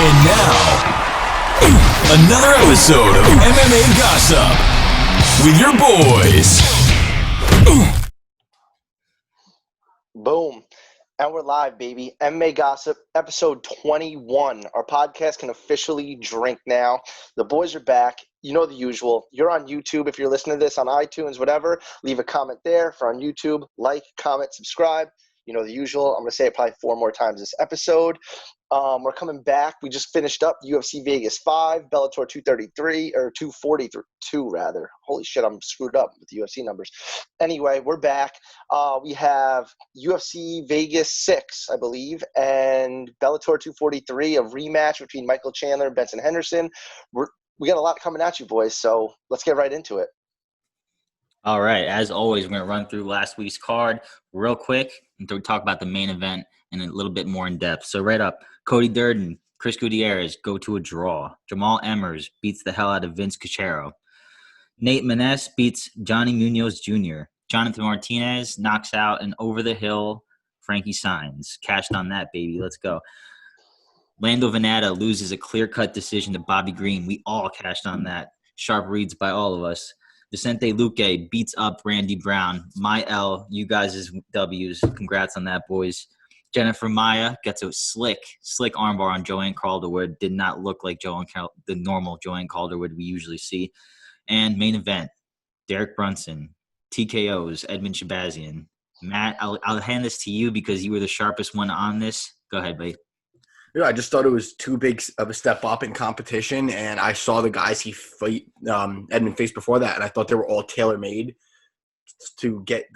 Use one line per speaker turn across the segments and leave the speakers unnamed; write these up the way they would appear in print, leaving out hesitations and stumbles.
And now, another episode of MMA Gossip with your boys.
Boom. And we're live, baby. MMA Gossip, episode 21. Our podcast can officially drink now. The boys are back. You know the usual. You're on YouTube. If you're listening to this on iTunes, whatever, leave a comment there. For on YouTube, like, comment, subscribe. You know the usual. I'm going to say it probably 4 more times this episode. We're coming back. We just finished up UFC Vegas 5, Bellator 233, or 242 rather. Holy shit, I'm screwed up with the UFC numbers. Anyway, we're back. We have UFC Vegas 6, I believe, and Bellator 243, a rematch between Michael Chandler and Benson Henderson. We got a lot coming at you, boys, so let's get right into it.
All right. As always, we're going to run through last week's card real quick and talk about the main event in a little bit more in depth. So right up, Cody Durden, Chris Gutierrez go to a draw. Jamal Emmers beats the hell out of Vince Cachero. Nate Maness beats Johnny Munoz Jr. Jonathan Martinez knocks out an over-the-hill Frankie Saenz. Cashed on that, baby. Let's go. Lando Venata loses a clear-cut decision to Bobby Green. We all cashed on that. Sharp reads by all of us. Vicente Luque beats up Randy Brown. My L, you guys' W's. Congrats on that, boys. Jennifer Maia gets a slick armbar on Joanne Calderwood. Did not look like the normal Joanne Calderwood we usually see. And main event, Derek Brunson, TKOs, Edmund Shabazian. Matt, I'll hand this to you because you were the sharpest one on this. Go ahead, buddy.
Yeah, I just thought it was too big of a step up in competition, and I saw the guys Edmund faced before that, and I thought they were all tailor-made to get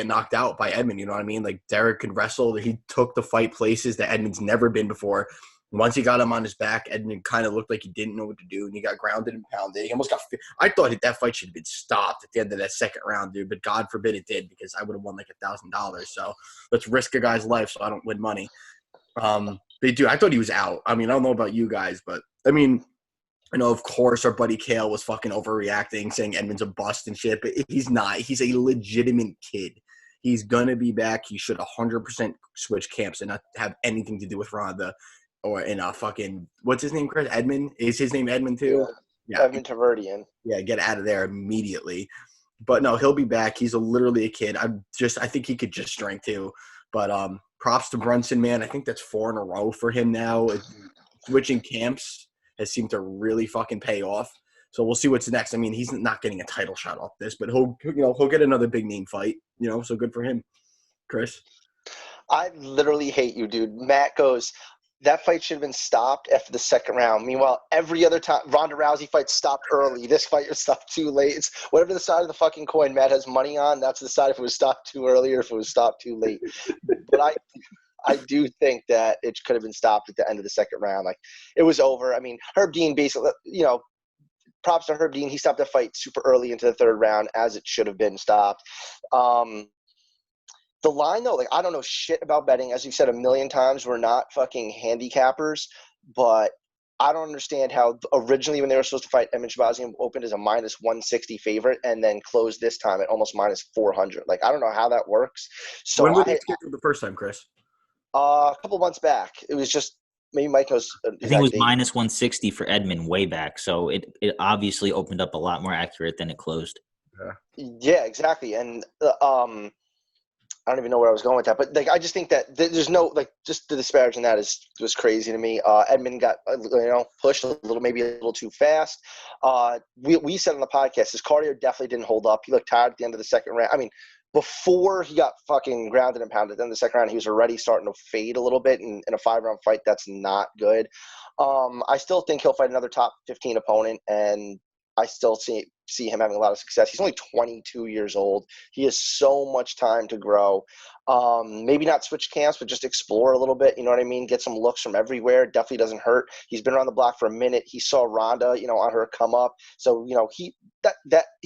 knocked out by Edmund. You know what I mean? Like Derek could wrestle. He took the fight places that Edmund's never been before. Once he got him on his back, Edmund kind of looked like he didn't know what to do, and he got grounded and pounded. He almost got – I thought that fight should have been stopped at the end of that second round, dude, but God forbid it did because I would have won like $1,000. So let's risk a guy's life so I don't win money. I thought he was out. I mean, I don't know about you guys, but I mean, I know, of course, our buddy Kale was fucking overreacting, saying Edmund's a bust and shit, but he's not. He's a legitimate kid. He's going to be back. He should 100% switch camps and not have anything to do with Ronda or in a fucking, what's his name, Chris? Edmund? Is his name Edmund too?
Yeah. Edmund Taverdian.
Yeah, get out of there immediately. But no, he'll be back. He's literally a kid. I think he could just strength too. But props to Brunson, man. I think that's 4 in a row for him now. Switching camps has seemed to really fucking pay off. So we'll see what's next. I mean, he's not getting a title shot off this, but he'll get another big name fight. So good for him. Chris?
I literally hate you, dude. Matt goes, that fight should have been stopped after the second round. Meanwhile, every other time, Ronda Rousey fight stopped early. This fight was stopped too late. It's whatever the side of the fucking coin Matt has money on, that's the side if it was stopped too early or if it was stopped too late. But I do think that it could have been stopped at the end of the second round. Like, it was over. I mean, Herb Dean basically, props to Herb Dean. He stopped the fight super early into the third round as it should have been stopped. The line, though, like, I don't know shit about betting. As you've said a million times, we're not fucking handicappers. But I don't understand how originally when they were supposed to fight, Edmund Shabazian opened as a minus 160 favorite and then closed this time at almost minus 400. Like, I don't know how that works. So
when were they scheduled the first time, Chris?
A couple months back. It was just maybe Mike knows.
I think it was minus 160 for Edmund way back. So it obviously opened up a lot more accurate than it closed.
Yeah, exactly. And I don't even know where I was going with that, but like I just think that there's no just the disparaging that was crazy to me. Edmund got pushed a little, maybe a little too fast. We said on the podcast his cardio definitely didn't hold up. He looked tired at the end of the second round. I mean, before he got fucking grounded and pounded, at the end of the second round he was already starting to fade a little bit. In a 5-round fight, that's not good. I still think he'll fight another top 15 opponent, and I still see him having a lot of success. He's only 22 years old. He has so much time to grow. Maybe not switch camps, but just explore a little bit. You know what I mean? Get some looks from everywhere. Definitely doesn't hurt. He's been around the block for a minute. He saw Ronda, on her come up. So, he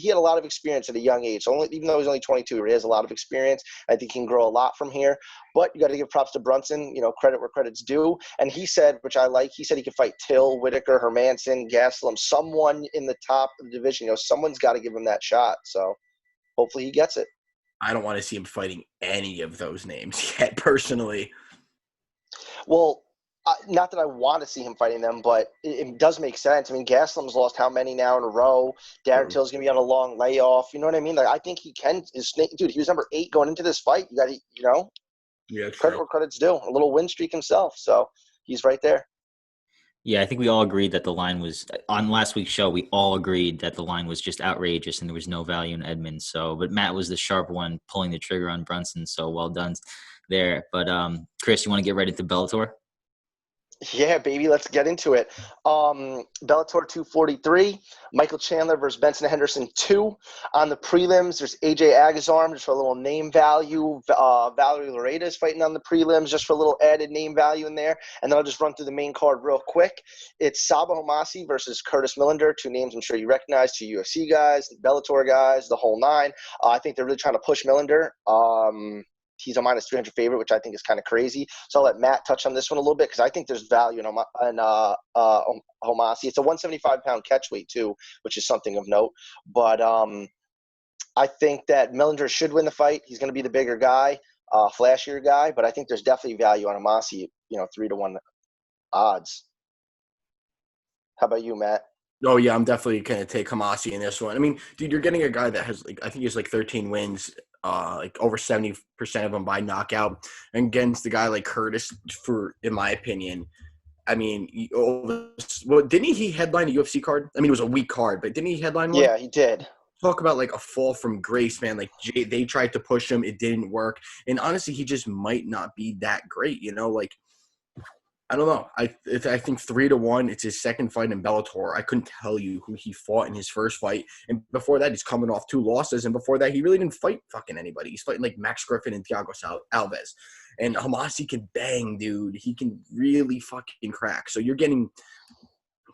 had a lot of experience at a young age. So even though he's only 22, he has a lot of experience. I think he can grow a lot from here. But you got to give props to Brunson, credit where credit's due. And he said, which I like, he said he could fight Till, Whitaker, Hermanson, Gastelum, someone in the top of the division. Someone's got to give him that shot. So hopefully he gets it.
I don't want to see him fighting any of those names yet, personally.
Well, not that I want to see him fighting them, but it does make sense. I mean, Gaslam's lost how many now in a row? Darren Till's going to be on a long layoff. You know what I mean? Like, I think he can. Dude, he was number 8 going into this fight. You got to,
Yeah,
credit where credit's due. A little win streak himself. So he's right there.
Yeah, I think we all agreed that the line was on last week's show. We all agreed that the line was just outrageous and there was no value in Edmonds. So, but Matt was the sharp one pulling the trigger on Brunson. So well done there. But Chris, you want to get right into Bellator?
Yeah, baby, let's get into it. Bellator 243, Michael Chandler versus Benson Henderson 2. On the prelims, there's AJ Agazarm just for a little name value. Valerie Loretta is fighting on the prelims just for a little added name value in there. And then I'll just run through the main card real quick. It's Saba Homasi versus Curtis Millender, 2 names I'm sure you recognize, 2 UFC guys, Bellator guys, the whole 9. I think they're really trying to push Millender. He's a minus 300 favorite, which I think is kind of crazy. So I'll let Matt touch on this one a little bit because I think there's value in Homasi. It's a 175-pound catch weight too, which is something of note. But I think that Millender should win the fight. He's going to be the bigger guy, flashier guy. But I think there's definitely value on Homasi, 3-1 odds. How about you, Matt?
Oh, yeah, I'm definitely going to take Homasi in this one. I mean, dude, you're getting a guy that has, I think he has 13 wins, over 70% of them by knockout, and against the guy like Curtis, in my opinion, I mean, didn't he headline a UFC card? I mean, it was a weak card, but didn't he headline one?
Yeah, he did.
Talk about a fall from grace, man. They tried to push him, it didn't work, and honestly, he just might not be that great, I don't know. I think 3-1. It's his second fight in Bellator. I couldn't tell you who he fought in his first fight, and before that, he's coming off 2 losses, and before that, he really didn't fight fucking anybody. He's fighting Max Griffin and Thiago Alves, and Homasi can bang, dude. He can really fucking crack. So you're getting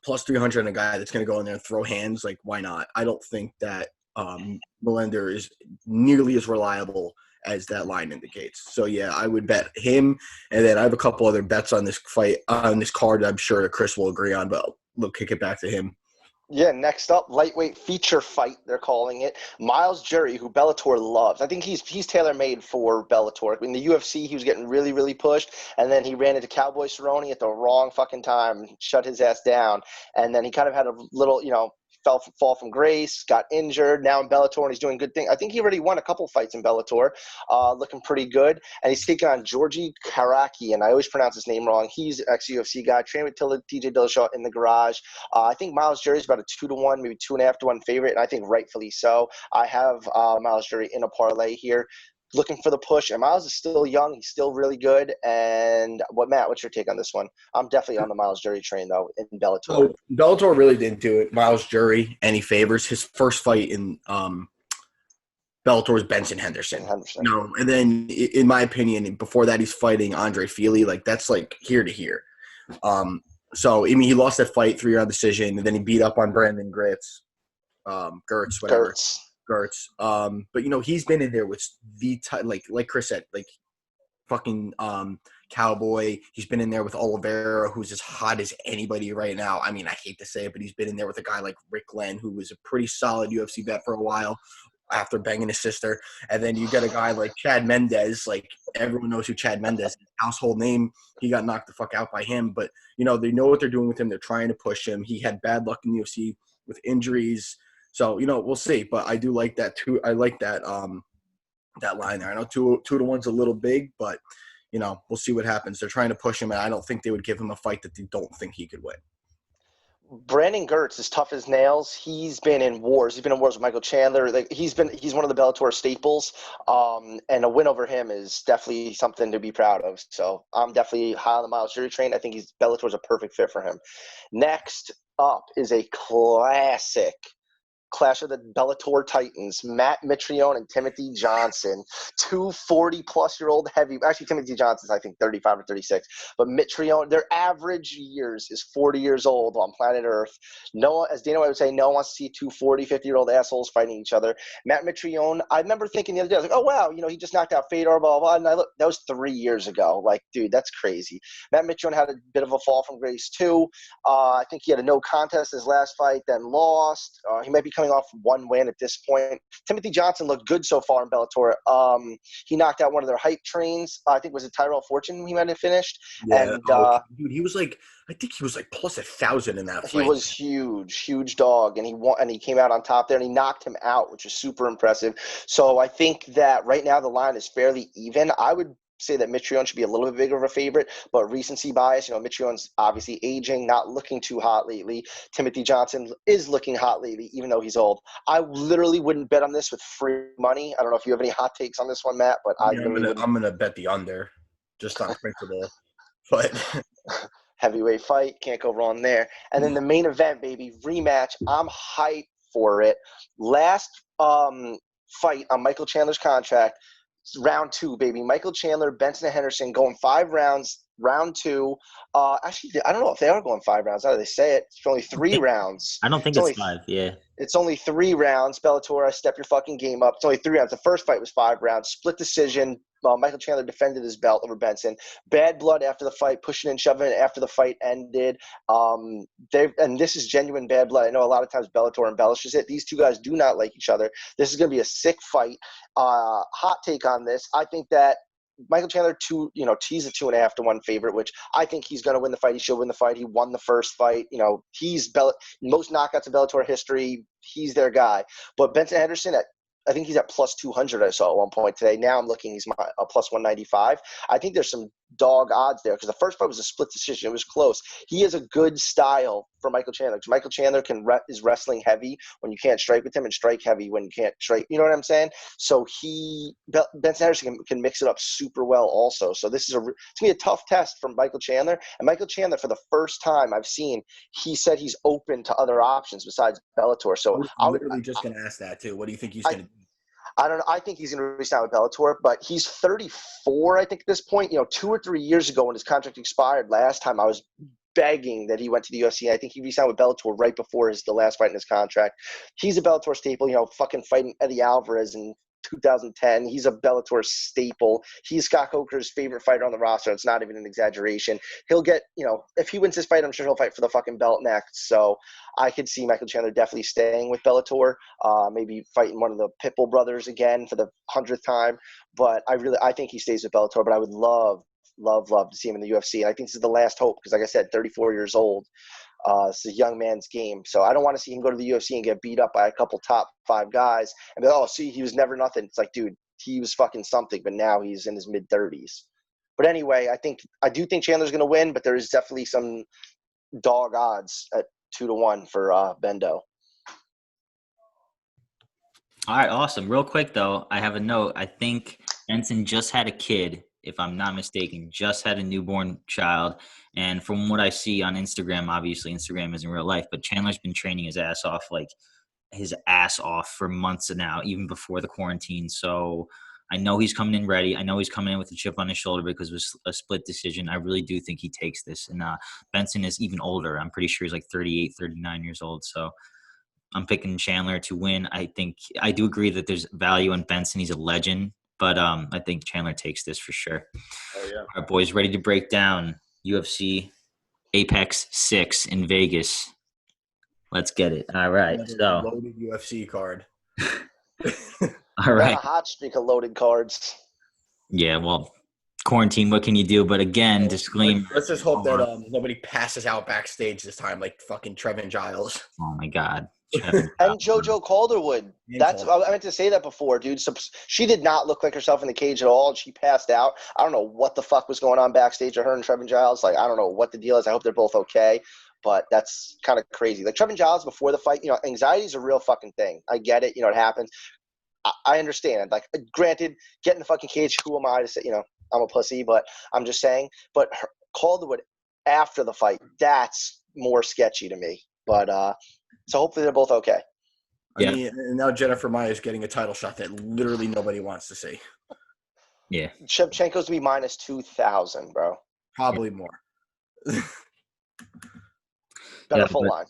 plus 300 on a guy that's going to go in there and throw hands. Why not? I don't think that Millender is nearly as reliable as that line indicates. So yeah, I would bet him, and then I have a couple other bets on this fight, on this card I'm sure that Chris will agree on, but we'll kick it back to him.
Yeah, next up, lightweight feature fight, they're calling it. Miles Jury, who Bellator loves. I think he's tailor-made for Bellator. In the UFC, he was getting really, really pushed, and then he ran into Cowboy Cerrone at the wrong fucking time, shut his ass down, and then he kind of had a little, fall from grace, got injured, now in Bellator, and he's doing good things. I think he already won a couple fights in Bellator, looking pretty good. And he's taking on Georgi Karaki, and I always pronounce his name wrong. He's an ex-UFC guy, trained with TJ Dillashaw in the garage. I think Miles Jury is about a 2-1, maybe 2.5-1 favorite, and I think rightfully so. I have Miles Jury in a parlay here, looking for the push. And Miles is still young. He's still really good. And Matt, what's your take on this one? I'm definitely on the Miles Jury train, though, in Bellator.
So Bellator really didn't do it Miles Jury any favors. His first fight in Bellator was Benson Henderson. No, and then in my opinion, before that, he's fighting Andre Fili. That's here to here. So, I mean, he lost that fight 3-round decision, and then he beat up on Brandon Gertz, whatever. Gertz. But he's been in there with the like Chris said, fucking Cowboy. He's been in there with Oliveira, who's as hot as anybody right now. I mean, I hate to say it, but he's been in there with a guy like Rick Glenn, who was a pretty solid UFC vet for a while after banging his sister. And then you get a guy like Chad Mendez. Everyone knows who Chad Mendez is. Household name. He got knocked the fuck out by him. But, they know what they're doing with him. They're trying to push him. He had bad luck in the UFC with injuries. So, we'll see. But I do like that too. I like that that line there. I know 2-1's a little big, but, we'll see what happens. They're trying to push him, and I don't think they would give him a fight that they don't think he could win.
Brandon Gertz is tough as nails. He's been in wars. He's been in wars with Michael Chandler. He's one of the Bellator staples, and a win over him is definitely something to be proud of. So I'm definitely high on the Miles Jury train. I think Bellator's a perfect fit for him. Next up is a classic clash of the Bellator Titans, Matt Mitrione and Timothy Johnson, 2 40-plus-year-old heavy. Actually, Timothy Johnson's, I think, 35 or 36. But Mitrione, their average years is 40 years old on planet Earth. Noah, as Dana White would say, no one wants to see 2 40, 50-year-old assholes fighting each other. Matt Mitrione, I remember thinking the other day, I was like, oh, wow, he just knocked out Fedor, blah, blah, blah. And I looked, that was 3 years ago. Dude, that's crazy. Matt Mitrione had a bit of a fall from grace, too. I think he had a no contest his last fight, then lost. He might be coming off one win at this point. Timothy Johnson looked good so far in Bellator. He knocked out one of their hype trains. I think was it Tyrell Fortune he might have finished.
Yeah,
And
dude, he was like, I think he was like plus 1,000 in that fight.
he was huge dog, and he won, and he came out on top there, and he knocked him out, which is super impressive. So I think that right now the line is fairly even. I would say that Mitrione should be a little bit bigger of a favorite, but recency bias, Mitrione's obviously aging, not looking too hot lately. Timothy Johnson is looking hot lately, even though he's old. I literally wouldn't bet on this with free money. I don't know if you have any hot takes on this one, Matt, but
I'm gonna bet the under, just on principle. But
heavyweight fight, can't go wrong there. And then the main event, baby, rematch. I'm hyped for it. Last fight on Michael Chandler's contract. Round 2, baby. Michael Chandler, Benson Henderson going 5 rounds. Round 2. Actually, I don't know if they are going 5 rounds. How do they say it? It's only 3 rounds.
I don't think it's 5. Yeah.
It's only 3 rounds. Bellator, step your fucking game up. It's only 3 rounds. The first fight was 5 rounds. Split decision. Michael Chandler defended his belt over Benson. Bad blood after the fight, pushing and shoving it after the fight ended. And this is genuine bad blood. I know a lot of times Bellator embellishes it. These two guys do not like each other. This is going to be a sick fight. Hot take on this. I think that Michael Chandler, he's a 2.5 to 1 favorite, which I think he's going to win the fight. He should win the fight. He won the first fight. He's most knockouts in Bellator history. He's their guy. But Benson Henderson I think he's at plus 200 I saw at one point today. Now I'm looking, he's a plus 195. I think there's some dog odds there because the first fight was a split decision. It was close. He has a good style for Michael Chandler because Michael Chandler is wrestling heavy when you can't strike with him and strike heavy when you can't strike. You know what I'm saying? So Benson Henderson can mix it up super well also. So this is it's going to be a tough test for Michael Chandler. And Michael Chandler, for the first time I've seen, he said he's open to other options besides Bellator. So
I'm literally just going to ask that too. What do you think he's going to do?
I don't know. I think he's going to re-sign with Bellator, but he's 34, I think, at this point. 2 or 3 years ago when his contract expired last time, I was begging that he went to the UFC. I think he re-signed with Bellator right before the last fight in his contract. He's a Bellator staple, fucking fighting Eddie Alvarez in 2010. He's a Bellator staple. He's Scott Coker's favorite fighter on the roster. It's not even an exaggeration. He'll get, if he wins this fight, I'm sure he'll fight for the fucking belt next. So I could see Michael Chandler definitely staying with Bellator, maybe fighting one of the Pitbull brothers again for the 100th time. But I think he stays with Bellator, but I would love to see him in the UFC. And I think this is the last hope because, like I said, 34 years old. It's a young man's game. So I don't want to see him go to the UFC and get beat up by a couple top 5 guys and be like, oh, see, he was never nothing. It's like, dude, he was fucking something, but now he's in his mid-30s. But anyway, I do think Chandler's going to win, but there is definitely some dog odds at 2 to 1 for Bendo.
All right, awesome. Real quick, though, I have a note. I think Benson just had a kid, if I'm not mistaken, just had a newborn child. And from what I see on Instagram, obviously Instagram isn't real life, but Chandler's been training his ass off for months now, even before the quarantine. So I know he's coming in ready. I know he's coming in with a chip on his shoulder because it was a split decision. I really do think he takes this. And Benson is even older. I'm pretty sure he's like 38, 39 years old. So I'm picking Chandler to win. I do agree that there's value in Benson. He's a legend. But I think Chandler takes this for sure.
Oh, yeah.
All right, boys, ready to break down UFC Apex 6 in Vegas. Let's get it. All right. So
loaded UFC card.
All right.
Got a hot streak of loaded cards.
Yeah, well, quarantine, what can you do? But again, disclaimer.
Let's just hope that nobody passes out backstage this time like fucking Trevin Giles.
Oh, my God.
And JoJo Calderwood. I meant to say that before, dude. So she did not look like herself in the cage at all. She passed out. I don't know what the fuck was going on backstage with her and Trevin Giles. Like, I don't know what the deal is. I hope they're both okay. But that's kind of crazy. Like, Trevin Giles before the fight, anxiety is a real fucking thing. I get it. It happens. I understand. Like, granted, get in the fucking cage. Who am I to say, I'm a pussy, but I'm just saying. But Calderwood after the fight, that's more sketchy to me. But, so hopefully they're both okay.
Yeah.
I mean, and now Jennifer Maia is getting a title shot that literally nobody wants to see.
Yeah.
Shevchenko's to be minus 2,000, bro.
Probably more.
Better full line.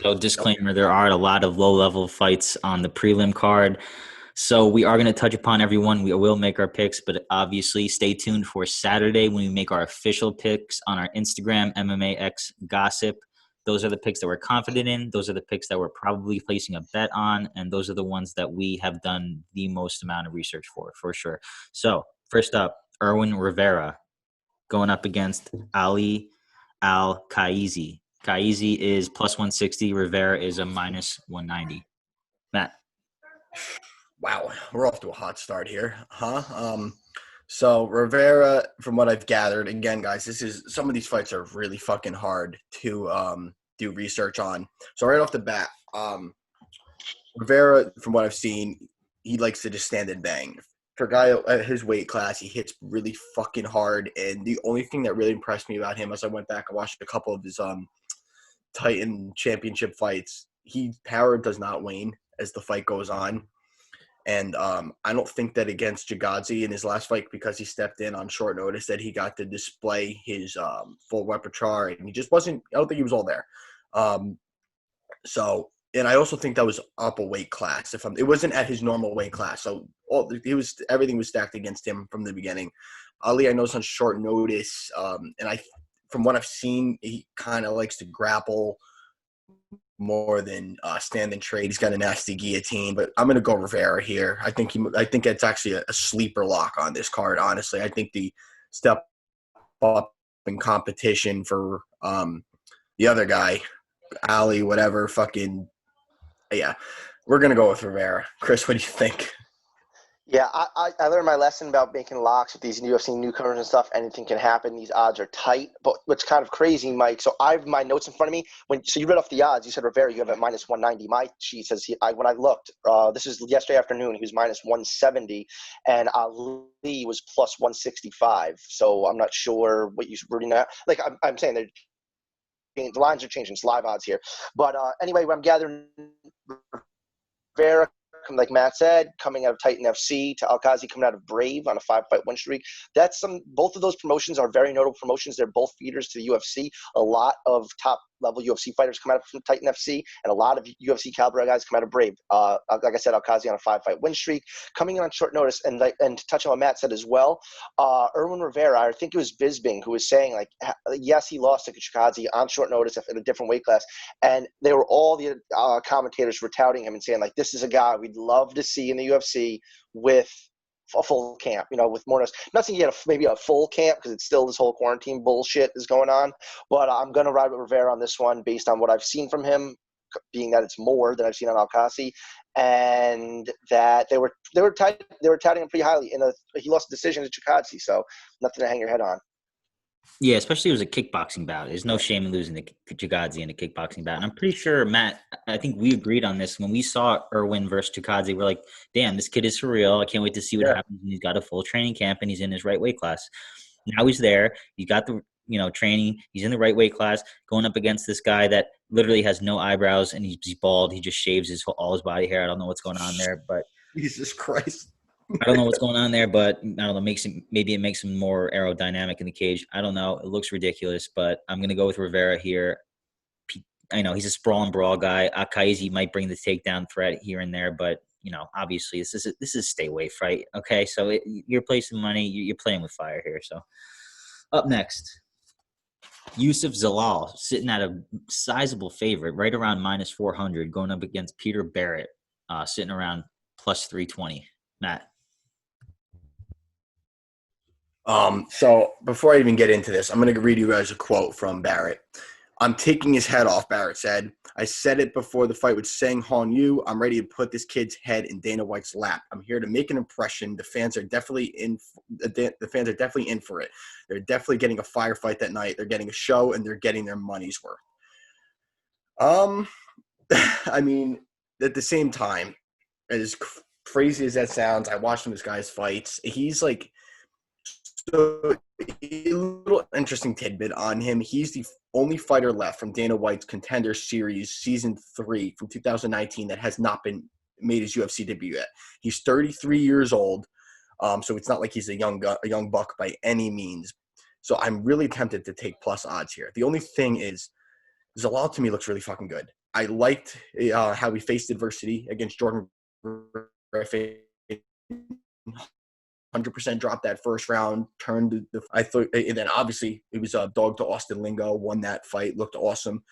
So disclaimer, there are a lot of low-level fights on the prelim card. So we are going to touch upon everyone. We will make our picks, but obviously stay tuned for Saturday when we make our official picks on our Instagram, MMA Gossip. Those are the picks that we're confident in. Those are the picks that we're probably placing a bet on. And those are the ones that we have done the most amount of research for sure. So first up, Erwin Rivera going up against Ali Al-Kaizi. Kaizi is plus 160. Rivera is a minus 190. Matt.
Wow, we're off to a hot start here, huh? So Rivera, from what I've gathered, again, guys, some of these fights are really fucking hard to do research on. So right off the bat, Rivera, from what I've seen, he likes to just stand and bang. For a guy at his weight class, he hits really fucking hard. And the only thing that really impressed me about him, as I went back and watched a couple of his Titan championship fights, power does not wane as the fight goes on. And I don't think that against Jagazi in his last fight, because he stepped in on short notice, that he got to display his full repertoire, and he just wasn't. I don't think he was all there. And I also think that was up a weight class. It wasn't at his normal weight class, so everything was stacked against him from the beginning. Ali, I know, is on short notice, and from what I've seen, he kind of likes to grapple more than stand and trade. He's got a nasty guillotine, but I'm going to go Rivera here. I think it's actually a sleeper lock on this card, honestly. I think the step up in competition for the other guy, Ali, whatever, yeah, we're going to go with Rivera. Chris, what do you think?
Yeah, I learned my lesson about making locks with these UFC newcomers and stuff. Anything can happen. These odds are tight. But what's kind of crazy, Mike, so I have my notes in front of me. So you read off the odds. You said Rivera, you have at minus 190. My sheet says when I looked, this is yesterday afternoon, he was minus 170, and Ali was plus 165. So I'm not sure what you're reading at. Like I'm saying, the lines are changing. It's live odds here. But anyway, what I'm gathering, Rivera, like Matt said, coming out of Titan FC, to Al-Kazi coming out of Brave on a 5-fight win streak. Both of those promotions are very notable promotions. They're both feeders to the UFC. A lot of top-level UFC fighters come out from Titan FC, and a lot of UFC caliber guys come out of Brave. Like I said, Al-Kazi on a 5-fight win streak, coming in on short notice. And to touch on what Matt said as well, Erwin Rivera, I think it was Bisbing who was saying, like, yes, he lost to Kachikazi on short notice in a different weight class, and they were all the commentators were touting him and saying, like, this is a guy we'd love to see in the UFC with a full camp, with more. Not saying he had maybe a full camp, because it's still this whole quarantine bullshit is going on. But I'm going to ride with Rivera on this one based on what I've seen from him, being that it's more than I've seen on Al-Kazi, and that they were touting him pretty highly. He lost a decision to Chikadze, so nothing to hang your head on.
Yeah, especially it was a kickboxing bout. There's no shame in losing to Chikadze in a kickboxing bout. And I'm pretty sure, Matt, I think we agreed on this. When we saw Erwin versus Chikadze, we're like, damn, this kid is for real. I can't wait to see what happens. He's got a full training camp, and he's in his right weight class. Now he's there. He got the training. He's in the right weight class, going up against this guy that literally has no eyebrows, and he's bald. He just shaves all his body hair. I don't know what's going on there, but
Jesus Christ.
I don't know what's going on there, but I don't know. Maybe it makes him more aerodynamic in the cage. I don't know. It looks ridiculous, but I'm going to go with Rivera here. I know he's a sprawl and brawl guy. Akaizi might bring the takedown threat here and there, but obviously this is a stay away fight. Okay, so you're placing money. You're playing with fire here. So up next, Yusuf Zalal sitting at a sizable favorite, right around minus 400, going up against Peter Barrett, sitting around plus 320. Matt.
So before I even get into this, I'm going to read you guys a quote from Barrett. "I'm taking his head off," Barrett said. "I said it before the fight with Sang Hong Yu. I'm ready to put this kid's head in Dana White's lap. I'm here to make an impression. The fans are definitely in for it. They're definitely getting a firefight that night. They're getting a show, and they're getting their money's worth." I mean, at the same time, as crazy as that sounds, I watched some of this guy's fights. He's like, so a little interesting tidbit on him. He's the only fighter left from Dana White's Contender Series Season 3 from 2019 that has not been made his UFC debut yet. He's 33 years old, so it's not like he's a young buck by any means. So I'm really tempted to take plus odds here. The only thing is, Zalal to me looks really fucking good. I liked how he faced adversity against Jordan Griffin. 100% dropped that first round, and then obviously it was a dog to Austin Lingo, won that fight, looked awesome.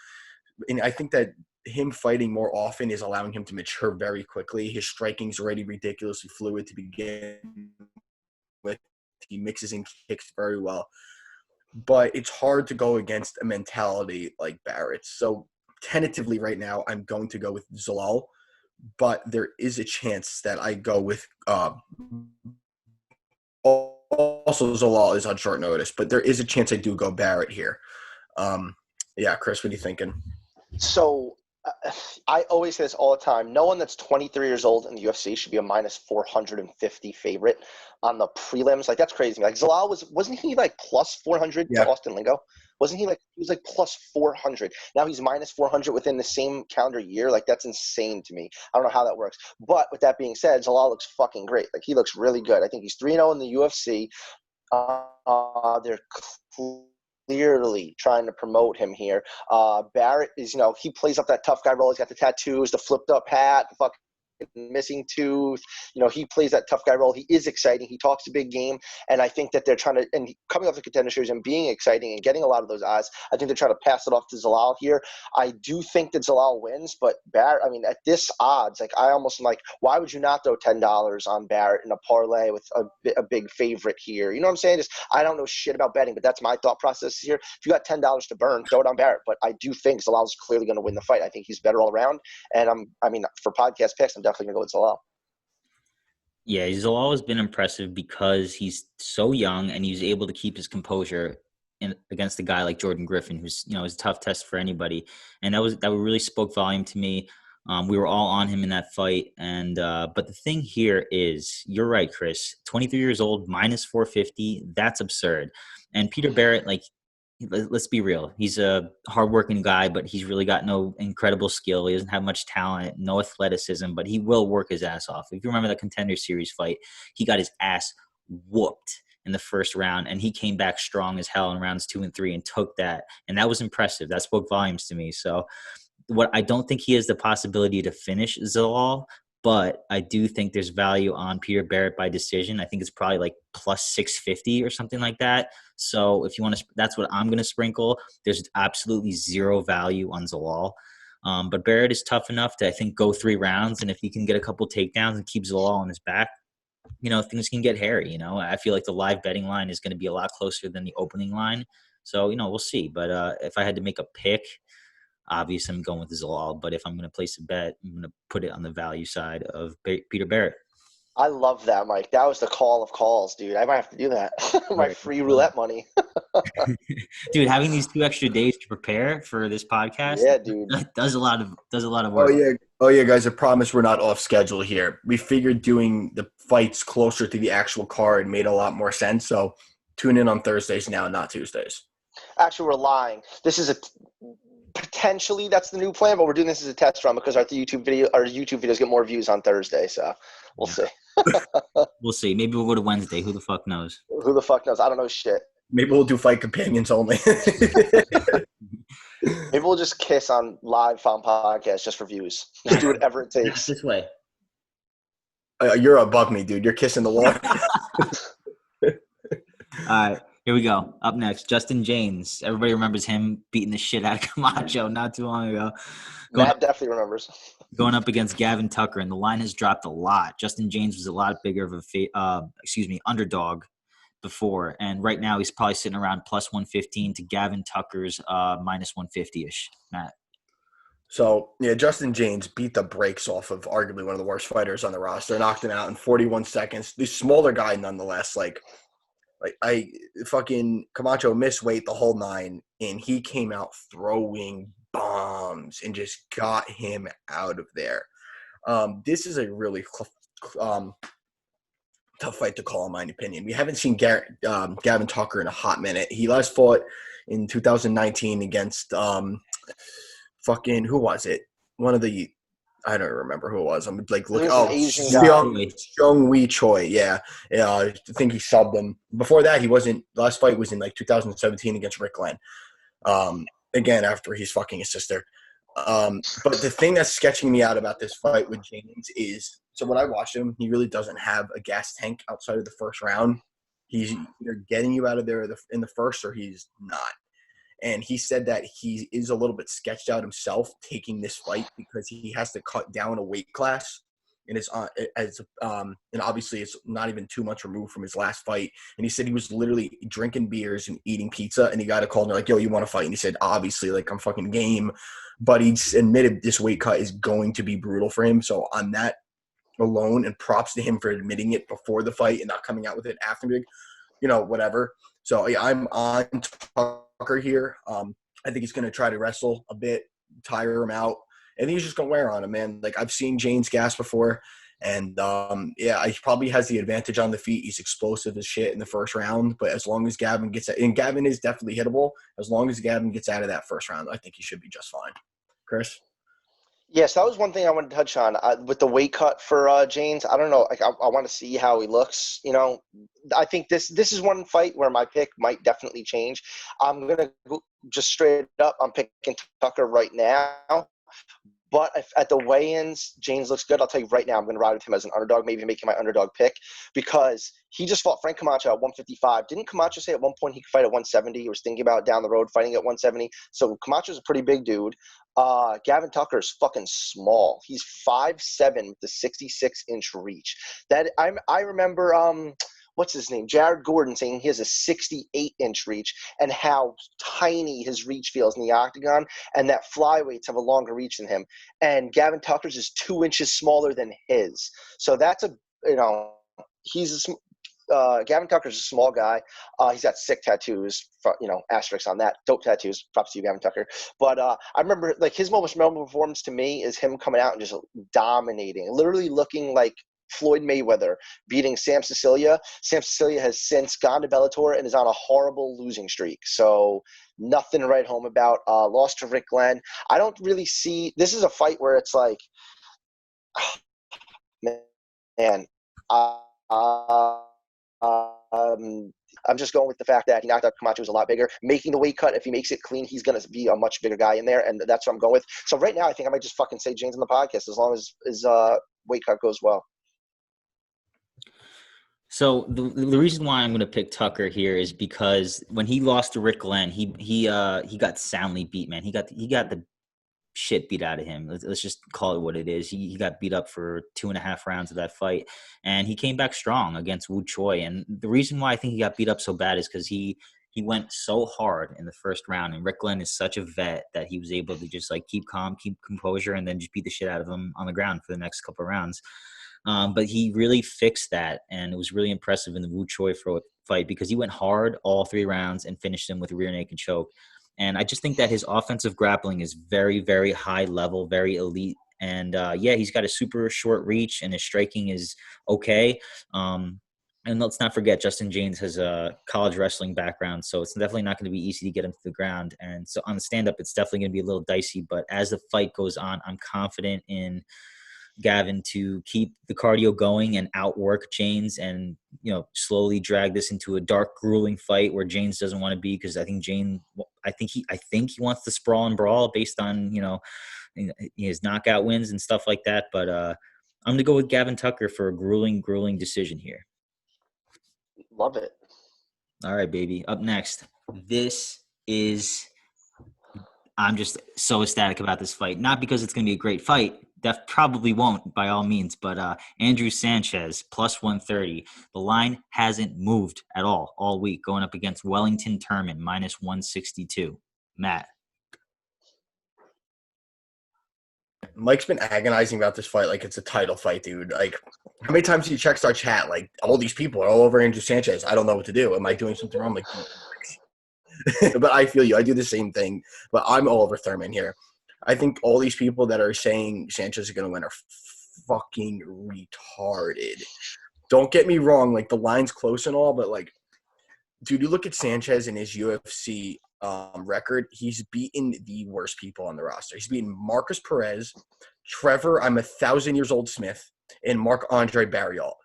and I think that him fighting more often is allowing him to mature very quickly. His striking's already ridiculously fluid to begin with. He mixes in kicks very well. But it's hard to go against a mentality like Barrett's. So tentatively right now, I'm going to go with Zalal, but there is a chance that I go with also Zalal is on short notice, but there is a chance I do go Barrett here. Yeah, Chris, what are you thinking?
So I always say this all the time. No one that's 23 years old in the UFC should be a minus 450 favorite on the prelims. Like, that's crazy. Like, Zalal wasn't he like plus 400 to Austin Lingo? Wasn't he he was like plus 400. Now he's minus 400 within the same calendar year. Like, that's insane to me. I don't know how that works. But with that being said, Zalal looks fucking great. Like, he looks really good. I think he's 3-0 in the UFC. They're clearly trying to promote him here. Barrett is, he plays up that tough guy role. He's got the tattoos, the flipped up hat, the fucking missing tooth. He plays that tough guy role. He is exciting. He talks a big game. And I think that they're trying to, and coming off the Contender Series and being exciting and getting a lot of those eyes, I think they're trying to pass it off to Zalal here. I do think that Zalal wins, but Barrett, at this odds, like, I almost am like, why would you not throw $10 on Barrett in a parlay with a big favorite here? You know what I'm saying? I don't know shit about betting, but that's my thought process here. If you got $10 to burn, throw it on Barrett. But I do think Zalal's clearly going to win the fight. I think he's better all around. And for podcast picks, I'm definitely going to go with Zalal.
Yeah, Zalal has been impressive because he's so young and he's able to keep his composure against a guy like Jordan Griffin, who's is a tough test for anybody. And that really spoke volume to me. We were all on him in that fight, and but the thing here is, you're right, Chris. 23 years old, minus 450. That's absurd. And Peter Barrett, let's be real. He's a hardworking guy, but he's really got no incredible skill. He doesn't have much talent, no athleticism, but he will work his ass off. If you remember the Contender Series fight, he got his ass whooped in the first round, and he came back strong as hell in rounds 2 and 3 and took that. And that was impressive. That spoke volumes to me. So I don't think he has the possibility to finish Zalal, but I do think there's value on Peter Barrett by decision. I think it's probably like plus 650 or something like that. So if you want to, that's what I'm going to sprinkle. There's absolutely zero value on Zalal. But Barrett is tough enough to, I think, go 3 rounds. And if he can get a couple takedowns and keep Zalal on his back, things can get hairy. I feel like the live betting line is going to be a lot closer than the opening line. So, we'll see. But if I had to make a pick, obviously I'm going with Zalal. But if I'm going to place a bet, I'm going to put it on the value side of Peter Barrett.
I love that, Mike. That was the call of calls, dude. I might have to do that. My free roulette money.
Dude, having these 2 extra days to prepare for this podcast,
yeah, dude,
does a lot of work.
Oh yeah, guys. I promise we're not off schedule here. We figured doing the fights closer to the actual card made a lot more sense. So tune in on Thursdays now, not Tuesdays.
Actually, we're lying. This is potentially that's the new plan, but we're doing this as a test run because our YouTube videos get more views on Thursday. So we'll see.
We'll see. Maybe we'll go to Wednesday. Who the fuck knows?
Who the fuck knows? I don't know shit.
Maybe we'll do fight companions only.
Maybe we'll just kiss on live on podcast just for views. Just do whatever it takes.
This way.
You're above me, dude. You're kissing the wall.
All right. Here we go. Up next, Justin James. Everybody remembers him beating the shit out of Camacho not too long ago.
Matt definitely remembers.
Going up against Gavin Tucker, and the line has dropped a lot. Justin James was a lot bigger of a underdog before, and right now he's probably sitting around plus 115 to Gavin Tucker's minus 150-ish. Matt.
So, yeah, Justin James beat the brakes off of arguably one of the worst fighters on the roster, knocked him out in 41 seconds. The smaller guy, nonetheless, Camacho missed weight the whole 9, and he came out throwing bombs and just got him out of there. This is a really tough fight to call, in my opinion. We haven't seen Gavin Tucker in a hot minute. He last fought in 2019 against who was it? One of the I don't remember who it was. I'm like looking. Seung Wee Choi. Yeah. I think he subbed him. Before that, he wasn't. Last fight was in 2017 against Rick Glenn. Again, after he's fucking his sister. But the thing that's sketching me out about this fight with James is, so when I watched him, he really doesn't have a gas tank outside of the first round. He's either getting you out of there in the first or he's not. And he said that he is a little bit sketched out himself taking this fight because he has to cut down a weight class. And and obviously it's not even 2 months removed from his last fight. And he said he was literally drinking beers and eating pizza. And he got a call and they're like, yo, you want to fight? And he said, obviously, like, I'm fucking game. But he admitted this weight cut is going to be brutal for him. So on that alone, and props to him for admitting it before the fight and not coming out with it after, whatever. So yeah, I'm on Tucker here. I think he's going to try to wrestle a bit, tire him out. And he's just going to wear on him, man. Like, I've seen James gas before. And, he probably has the advantage on the feet. He's explosive as shit in the first round. But as long as Gavin gets – and Gavin is definitely hittable. As long as Gavin gets out of that first round, I think he should be just fine. Chris?
Yes, that was one thing I wanted to touch on with the weight cut for James. I don't know. Like, I want to see how he looks. I think this is one fight where my pick might definitely change. I'm going to go just straight up. I'm picking Tucker right now. But if at the weigh-ins, James looks good. I'll tell you right now, I'm going to ride with him as an underdog, maybe making my underdog pick, because he just fought Frank Camacho at 155. Didn't Camacho say at one point he could fight at 170? He was thinking about down the road fighting at 170. So Camacho's a pretty big dude. Gavin Tucker's fucking small. He's 5'7" with the 66-inch reach. That I remember what's his name? Jared Gordon saying he has a 68-inch reach and how tiny his reach feels in the octagon, and that flyweights have a longer reach than him. And Gavin Tucker's is 2 inches smaller than his. So that's Gavin Tucker's a small guy. He's got sick tattoos, asterisks on that. Dope tattoos. Props to you, Gavin Tucker. But I remember, like, his most memorable performance to me is him coming out and just dominating, literally looking like Floyd Mayweather beating Sam Sicilia. Sam Sicilia has since gone to Bellator and is on a horrible losing streak. So nothing to write home about. Lost to Rick Glenn. I don't really see – this is a fight where it's like, man, I'm just going with the fact that he knocked out Camacho, who's a lot bigger. Making the weight cut, if he makes it clean, he's going to be a much bigger guy in there, and that's what I'm going with. So right now I think I might just fucking say James on the podcast as long as his weight cut goes well.
So the reason why I'm going to pick Tucker here is because when he lost to Rick Glenn, he got soundly beat, man. He got the shit beat out of him. Let's just call it what it is. He got beat up for 2.5 rounds of that fight, and he came back strong against Woo Choi. And the reason why I think he got beat up so bad is because he went so hard in the first round, and Rick Glenn is such a vet that he was able to just like keep calm, keep composure, and then just beat the shit out of him on the ground for the next couple of rounds. But he really fixed that, and it was really impressive in the Woo Choi fight because he went hard all 3 rounds and finished him with a rear naked choke. And I just think that his offensive grappling is very, very high level, very elite. And, he's got a super short reach, and his striking is okay. And let's not forget, Justin James has a college wrestling background, so it's definitely not going to be easy to get him to the ground. And so on the stand-up, it's definitely going to be a little dicey. But as the fight goes on, I'm confident in Gavin to keep the cardio going and outwork James and, slowly drag this into a dark, grueling fight where James doesn't want to be, because I think he wants to sprawl and brawl based on, his knockout wins and stuff like that. But I'm going to go with Gavin Tucker for a grueling decision here.
Love it.
All right, baby. Up next, I'm just so ecstatic about this fight. Not because it's going to be a great fight. That probably won't by all means. But Andrew Sanchez, plus 130. The line hasn't moved at all week, going up against Wellington Turman, minus 162. Matt.
Mike's been agonizing about this fight like it's a title fight, dude. Like, how many times do you check our chat? Like, all these people are all over Andrew Sanchez. I don't know what to do. Am I doing something wrong? Like, but I feel you. I do the same thing. But I'm all over Thurman here. I think all these people that are saying Sanchez is going to win are fucking retarded. Don't get me wrong. Like, the line's close and all, but, like, dude, you look at Sanchez and his UFC record, he's beaten the worst people on the roster. He's beaten Marcus Perez, Trevor, I'm 1,000 years old Smith, and Marc-Andre Barrial.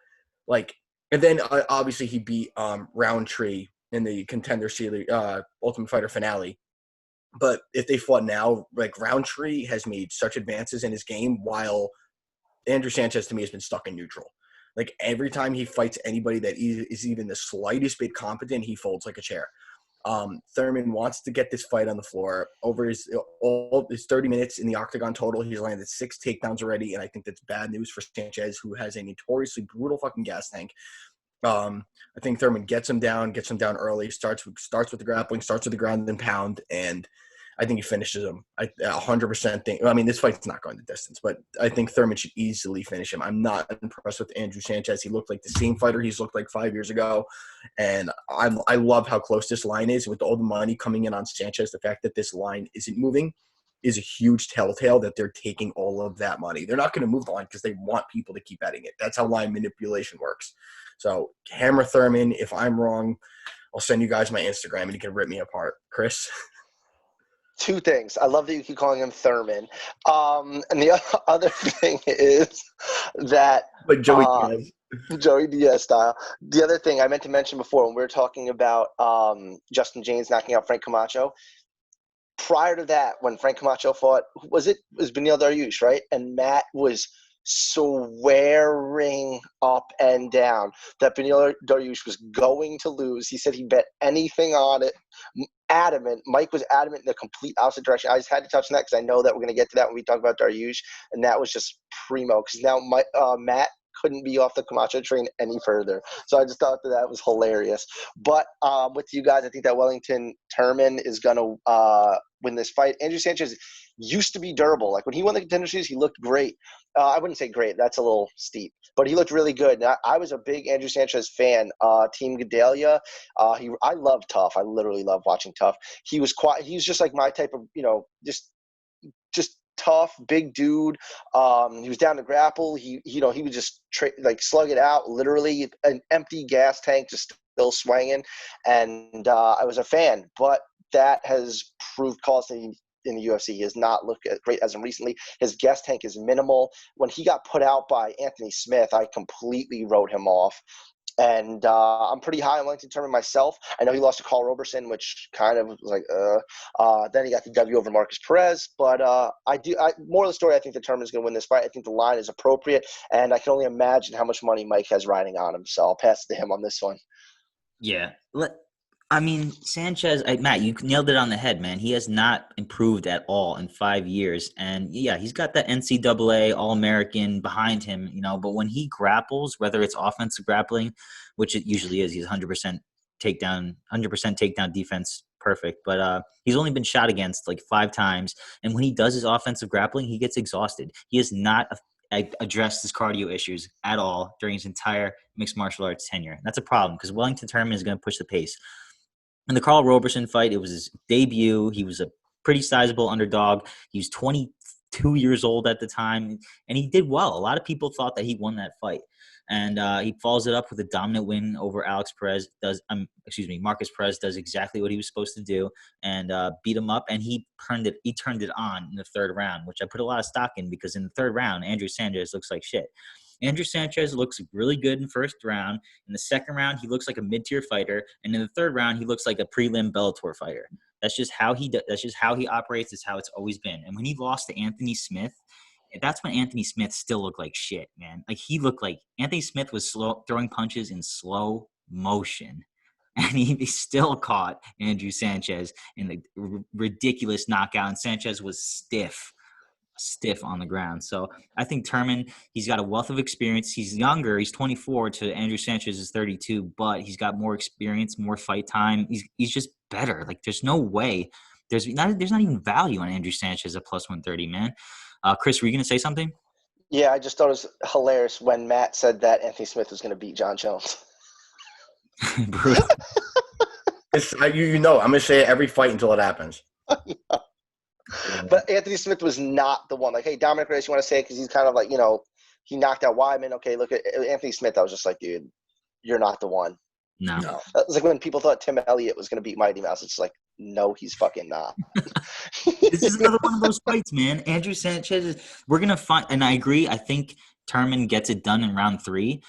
Like, and then obviously he beat Roundtree in the Contender Series Ultimate Fighter finale. But if they fought now, like, Roundtree has made such advances in his game, while Andrew Sanchez to me has been stuck in neutral. Like, every time he fights anybody that is even the slightest bit competent, he folds like a chair. Thurman wants to get this fight on the floor. Over all his 30 minutes in the octagon total, he's landed 6 takedowns already, and I think that's bad news for Sanchez, who has a notoriously brutal fucking gas tank. I think Thurman gets him down early, starts with the grappling, starts with the ground and pound, and I think he finishes him. I 100% think – I mean, this fight's not going the distance, but I think Thurman should easily finish him. I'm not impressed with Andrew Sanchez. He looked like the same fighter he's looked like 5 years ago, and I love how close this line is. With all the money coming in on Sanchez, the fact that this line isn't moving is a huge telltale that they're taking all of that money. They're not going to move the line because they want people to keep betting it. That's how line manipulation works. So hammer Thurman. If I'm wrong, I'll send you guys my Instagram and you can rip me apart. Chris?
2 things. I love that you keep calling him Thurman. And the other thing is that
Like Joey Diaz.
Joey Diaz style. The other thing I meant to mention before when we were talking about Justin James knocking out Frank Camacho, prior to that, when Frank Camacho fought, it was Beneil Dariush, right? And Matt was swearing up and down that Beneil Dariush was going to lose. He said he bet anything on it. Adamant. Mike was adamant in the complete opposite direction. I just had to touch on that because I know that we're going to get to that when we talk about Dariush, and that was just primo because now Matt couldn't be off the Camacho train any further. So I just thought that was hilarious. But with you guys, I think that Wellington Turman is going to win this fight. Andrew Sanchez used to be durable. Like when he won the Contender Series, he looked great. I wouldn't say great. That's a little steep. But he looked really good. And I was a big Andrew Sanchez fan. Team Gedalia. I love Tough. I literally love watching Tough. He was just like my type of, just tough, big dude. He was down to grapple. He would just slug it out, literally an empty gas tank, just still swinging. And I was a fan, but that has proved costly in the UFC. He has not looked great as of recently. His gas tank is minimal. When he got put out by Anthony Smith, I completely wrote him off. And I'm pretty high on Wellington Turman myself. I know he lost to Carl Roberson, which kind of was like, then he got the W over Marcus Perez. But more of the story, I think that Turman is going to win this fight. I think the line is appropriate, and I can only imagine how much money Mike has riding on him. So I'll pass it to him on this one.
Yeah. I mean, Sanchez, Matt, you nailed it on the head, man. He has not improved at all in 5 years. And, yeah, he's got the NCAA All-American behind him, but when he grapples, whether it's offensive grappling, which it usually is, he's 100% takedown defense, perfect. But he's only been shot against like 5 times. And when he does his offensive grappling, he gets exhausted. He has not addressed his cardio issues at all during his entire mixed martial arts tenure. That's a problem because Wellington Turman is going to push the pace. In the Carl Roberson fight, it was his debut. He was a pretty sizable underdog. He was 22 years old at the time, and he did well. A lot of people thought that he won that fight. And he follows it up with a dominant win over Marcus Perez does exactly what he was supposed to do and beat him up. And he turned it on in the 3rd round, which I put a lot of stock in because in the 3rd round, Andrew Sanchez looks like shit. Andrew Sanchez looks really good in 1st round. In the 2nd round, he looks like a mid-tier fighter, and in the 3rd round, he looks like a prelim Bellator fighter. That's just how he operates. It's how it's always been. And when he lost to Anthony Smith, that's when Anthony Smith still looked like shit, man. Like he looked like Anthony Smith was throwing punches in slow motion, and he still caught Andrew Sanchez in the ridiculous knockout. And Sanchez was stiff on the ground. So I think Turman, he's got a wealth of experience. He's younger. He's 24 to Andrew Sanchez is 32, but he's got more experience, more fight time. He's just better. Like there's no way. There's not even value on Andrew Sanchez at plus 130, man. Chris, were you going to say something?
Yeah, I just thought it was hilarious when Matt said that Anthony Smith was going to beat John Jones.
Brutal. I'm going to say it every fight until it happens.
But Anthony Smith was not the one. Like, hey, Dominic Reyes, you want to say it? Because he's kind of like, he knocked out Weidman. Okay, look at Anthony Smith. I was just like, dude, you're not the one.
No.
It was like when people thought Tim Elliott was going to beat Mighty Mouse. It's like, no, he's fucking not.
This is another one of those fights, man. Andrew Sanchez, we're going to find, and I agree. I think Turman gets it done in round 3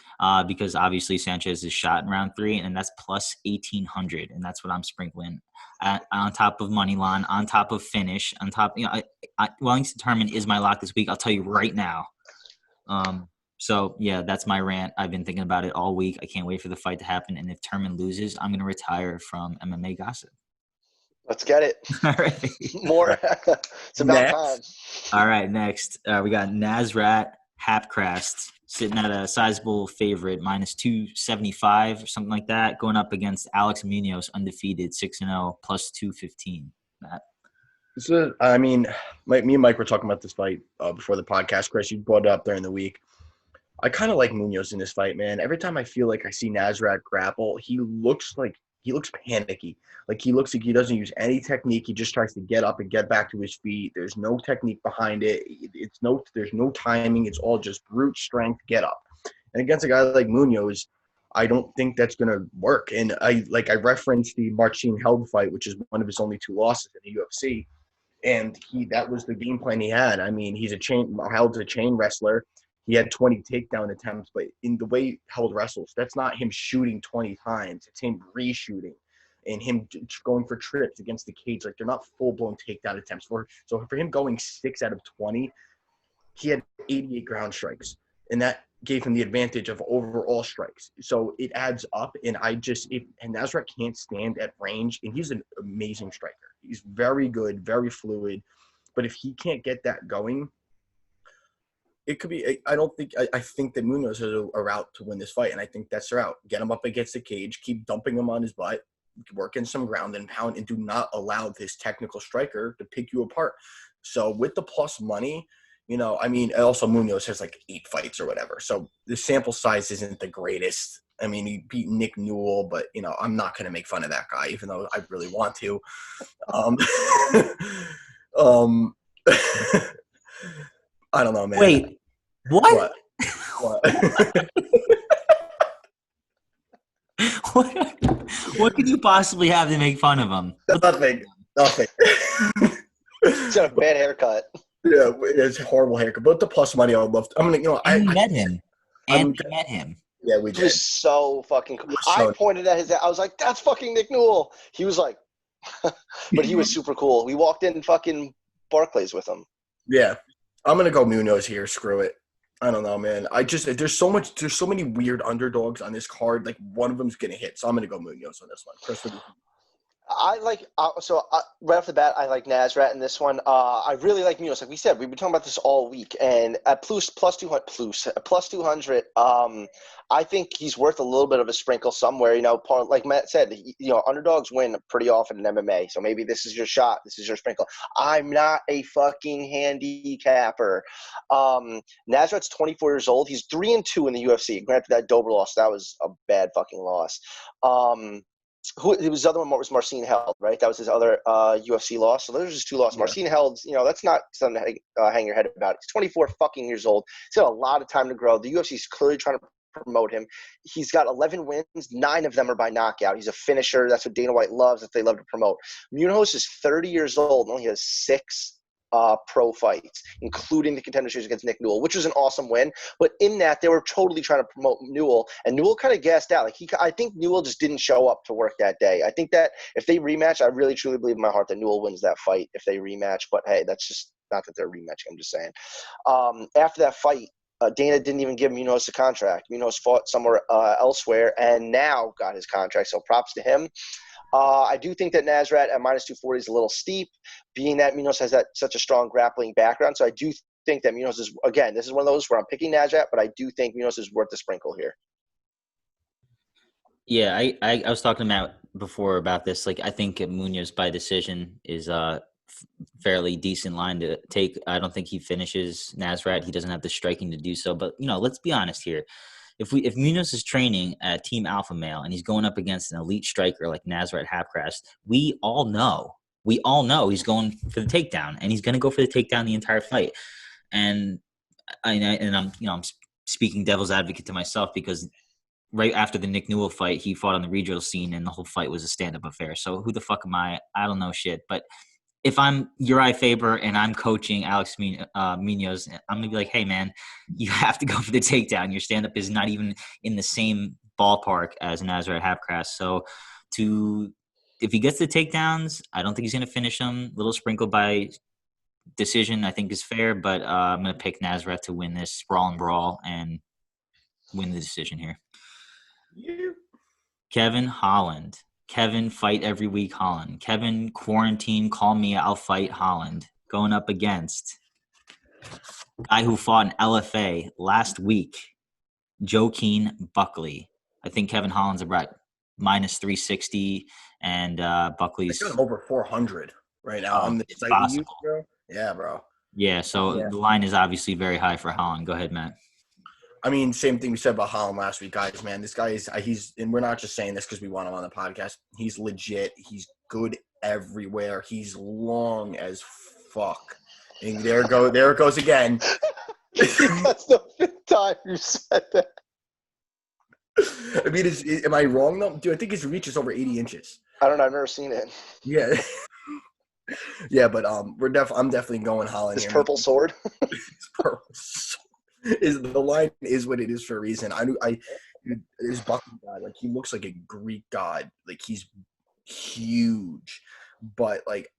because obviously Sanchez is shot in round 3, and that's plus 1,800, and that's what I'm sprinkling on top of money line, on top of finish, on top. Wellington Turman is my lock this week. I'll tell you right now. So yeah, that's my rant. I've been thinking about it all week. I can't wait for the fight to happen, and if Turman loses, I'm going to retire from MMA Gossip.
Let's get it.
All right.
More. It's about time.
All right, next we got Nasrat Hapcrast sitting at a sizable favorite, minus 275 or something like that, going up against Alex Munoz, undefeated, 6-0, plus 215. Matt?
So, I mean, me and Mike were talking about this fight before the podcast. Chris, you brought it up during the week. I kind of like Munoz in this fight, man. Every time I feel like I see Nasrat grapple, he looks panicky. Like he looks like he doesn't use any technique. He just tries to get up and get back to his feet. There's no technique behind it. There's no timing. It's all just brute strength, get up. And against a guy like Munoz, I don't think that's going to work. And I referenced the Marcin Held fight, which is one of his only 2 losses in the UFC. And that was the game plan he had. I mean, Held's a chain wrestler. He had 20 takedown attempts, but in the way Held wrestles, that's not him shooting 20 times. It's him reshooting and him going for trips against the cage. Like, they're not full-blown takedown attempts. So for him going 6 out of 20, he had 88 ground strikes, and that gave him the advantage of overall strikes. So it adds up, and Nasrat can't stand at range, and he's an amazing striker. He's very good, very fluid, but if he can't get that going, it could be. I think that Munoz has a route to win this fight, and I think that's the route. Get him up against the cage, keep dumping him on his butt, work in some ground and pound, and do not allow this technical striker to pick you apart. So with the plus money, I mean, also Munoz has like 8 fights or whatever. So the sample size isn't the greatest. I mean, he beat Nick Newell, but, I'm not going to make fun of that guy, even though I really want to. I don't know, man.
Wait, what? What could you possibly have to make fun of him?
Nothing.
He's got a bad haircut.
Yeah, it's a horrible haircut. But the plus money, I would love to. I mean,
I met him. And we met him.
Yeah, we did.
He was so fucking cool. I pointed at his – I was like, that's fucking Nick Newell. He was like – but he was super cool. We walked in fucking Barclays with him.
Yeah. I'm going to go Munoz here. Screw it. I don't know, man. There's so many weird underdogs on this card. Like, one of them's going to hit. So I'm going to go Munoz on this one. Chris, what do you think?
right off the bat, I like Nasrat in this one. I really like Munoz. Like we said, we've been talking about this all week, and at plus 200, I think he's worth a little bit of a sprinkle somewhere. Like Matt said, underdogs win pretty often in MMA, so maybe this is your shot. This is your sprinkle. I'm not a fucking handicapper. Nasrat's 24 years old. He's 3-2 in the UFC. Granted, that Dober loss, that was a bad fucking loss. The other one was Marcin Held, right? That was his other UFC loss. So those are just 2 losses. Yeah. Marcin Held, that's not something to hang your head about. He's 24 fucking years old. He's got a lot of time to grow. The UFC is clearly trying to promote him. He's got 11 wins. 9 of them are by knockout. He's a finisher. That's what Dana White loves, that they love to promote. Munoz is 30 years old and only has 6 pro fights, including the Contender Series against Nick Newell, which was an awesome win. But in that, they were totally trying to promote Newell, and Newell kind of gassed out. I think Newell just didn't show up to work that day. I think that if they rematch, I really truly believe in my heart that Newell wins that fight if they rematch. But hey, that's just not that they're rematching. I'm just saying. After that fight, Dana didn't even give Munoz a contract. Munoz fought somewhere elsewhere and now got his contract. So props to him. I do think that Nasrat at minus 240 is a little steep, being that Munoz has such a strong grappling background. So I do think that Munoz is, again, this is one of those where I'm picking Nasrat, but I do think Munoz is worth the sprinkle here.
Yeah, I was talking to Matt before about this. Like, I think Munoz by decision is fairly decent line to take. I don't think he finishes Nasrat. He doesn't have the striking to do so. But, let's be honest here. If Munoz is training at Team Alpha Male and he's going up against an elite striker like Nasrat Hapcrast, we all know he's going for the takedown, and he's going to go for the takedown the entire fight. And I'm speaking devil's advocate to myself because right after the Nick Newell fight, he fought on the regional scene, and the whole fight was a stand-up affair. So who the fuck am I? I don't know shit, but if I'm Uri Faber and I'm coaching Alex Munoz, I'm going to be like, hey, man, you have to go for the takedown. Your stand-up is not even in the same ballpark as Nasrat Hapcrast. So if he gets the takedowns, I don't think he's going to finish them. Little sprinkle by decision I think is fair, but I'm going to pick Nasrat to win this sprawl and brawl and win the decision here.
Yeah.
Kevin Holland Kevin, fight every week, Holland. Kevin, quarantine, call me, I'll fight Holland. Going up against guy who fought in LFA last week, Joaquin Buckley. I think Kevin Holland's about minus 360, and Buckley's
It's got him over 400 right now on the
it's
site you use,
possible.
bro. Yeah, bro.
Yeah, so the line is obviously very high for Holland. Go ahead, Matt.
I mean, same thing we said about Holland last week, guys, man. This guy is, and we're not just saying this because we want him on the podcast. He's legit. He's good everywhere. He's long as fuck. And there it goes again.
That's the fifth time you said that.
I mean, am I wrong though? Dude, I think his reach is over 80 inches.
I don't know. I've never seen it.
Yeah. Yeah, but I'm definitely going Holland.
His
here.
purple sword.
His purple sword. The line is what it is for a reason. This Buckley guy, like he looks like a Greek god. Like he's huge, but like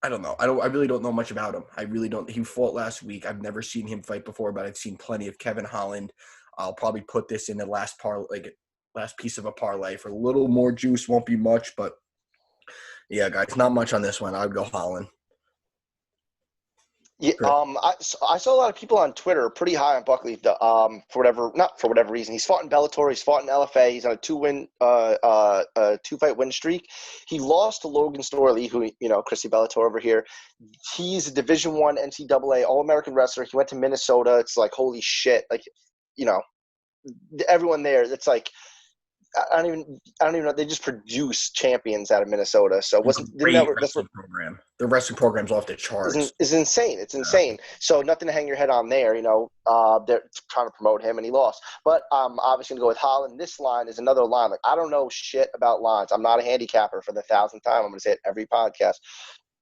I don't know. I really don't know much about him. I really don't. He fought last week. I've never seen him fight before, but I've seen plenty of Kevin Holland. I'll probably put this in the last piece of a parlay for a little more juice. Won't be much, but yeah, guys, not much on this one. I would go Holland.
Yeah, I saw a lot of people on Twitter pretty high on Buckley. For whatever reason, he's fought in Bellator, he's fought in LFA, he's on a two-fight win streak. He lost to Logan Storley, who Chrissy Bellator over here. He's a Division I NCAA All-American wrestler. He went to Minnesota. It's like holy shit, like everyone there. It's like. I don't even know. They just produce champions out of Minnesota. So
program. The wrestling program's off the charts.
Is insane. It's insane. So nothing to hang your head on there. They're trying to promote him, and he lost. But I'm obviously gonna go with Holland. This line is another line. Like I don't know shit about lines. I'm not a handicapper for the 1,000th time. I'm gonna say it every podcast.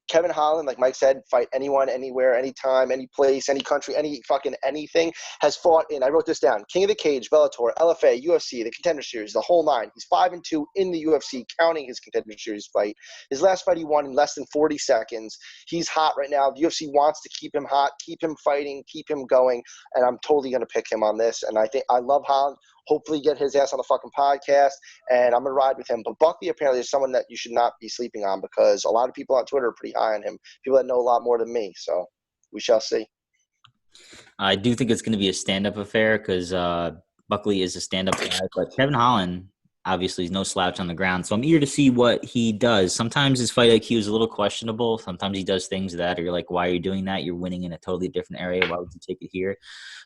Kevin Holland, like Mike said, fight anyone, anywhere, anytime, any place, any country, any fucking anything, has fought in, I wrote this down, King of the Cage, Bellator, LFA, UFC, the Contender Series, the whole nine. He's 5-2 in the UFC, counting his Contender Series fight. His last fight he won in less than 40 seconds. He's hot right now. The UFC wants to keep him hot, keep him fighting, keep him going, and I'm totally going to pick him on this. And I think I love Holland. Hopefully get his ass on the fucking podcast, and I'm going to ride with him. But Buckley apparently is someone that you should not be sleeping on because a lot of people on Twitter are pretty high on him, people that know a lot more than me. So we shall see.
I do think it's going to be a stand-up affair because Buckley is a stand-up guy, but Kevin Holland obviously is no slouch on the ground. So I'm eager to see what he does. Sometimes his fight IQ is a little questionable. Sometimes he does things that are like, why are you doing that? You're winning in a totally different area. Why would you take it here?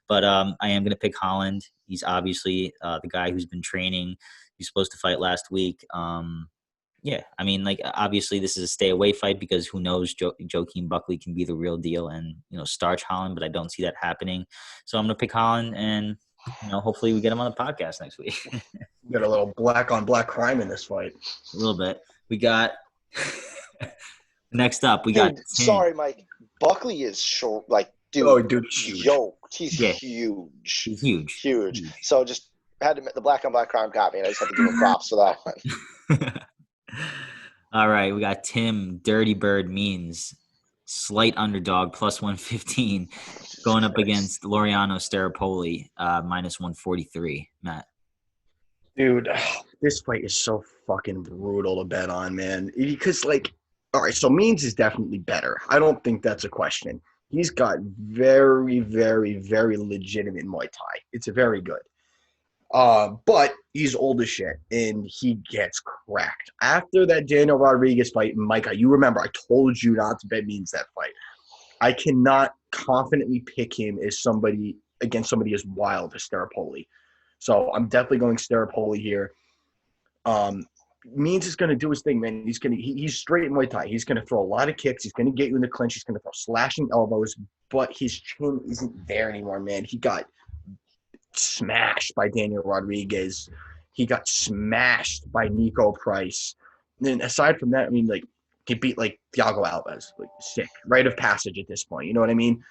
But I am going to pick Holland. He's obviously the guy who's been training. He's supposed to fight last week. Yeah, I mean, like, obviously this is a stay-away fight because who knows, Joaquin Buckley can be the real deal and, starch Holland, but I don't see that happening. So I'm going to pick Holland, and, hopefully we get him on the podcast next week.
Got a little black-on-black crime in this fight.
A little bit. We got – next up, we got –
sorry, Mike. Buckley is short, like, dude.
Oh, dude, huge.
He's huge.
He's huge.
Huge. So just had to – the black-on-black crime got me, and I just had to give him props for that one.
All right, we got Tim Dirty Bird Means slight underdog plus 115 going up against Laureano Staropoli minus 143. Matt,
dude, this fight is so fucking brutal to bet on, man. Because all right, so Means is definitely better. I don't think that's a question. He's got very, very, very legitimate Muay Thai. It's very good. But he's old as shit, and he gets cracked. After that Daniel Rodriguez fight, Micah, you remember I told you not to bet Means that fight. I cannot confidently pick him as somebody as wild as Staropoli. So I'm definitely going Staropoli here. Means is going to do his thing, man. He's straight in Muay Thai. He's going to throw a lot of kicks. He's going to get you in the clinch. He's going to throw slashing elbows, but his chin isn't there anymore, man. He got smashed by Daniel Rodriguez. He got smashed by Nico Price. And then aside from that, I mean, he beat Thiago Alves, sick, rite of passage at this point. You know what I mean?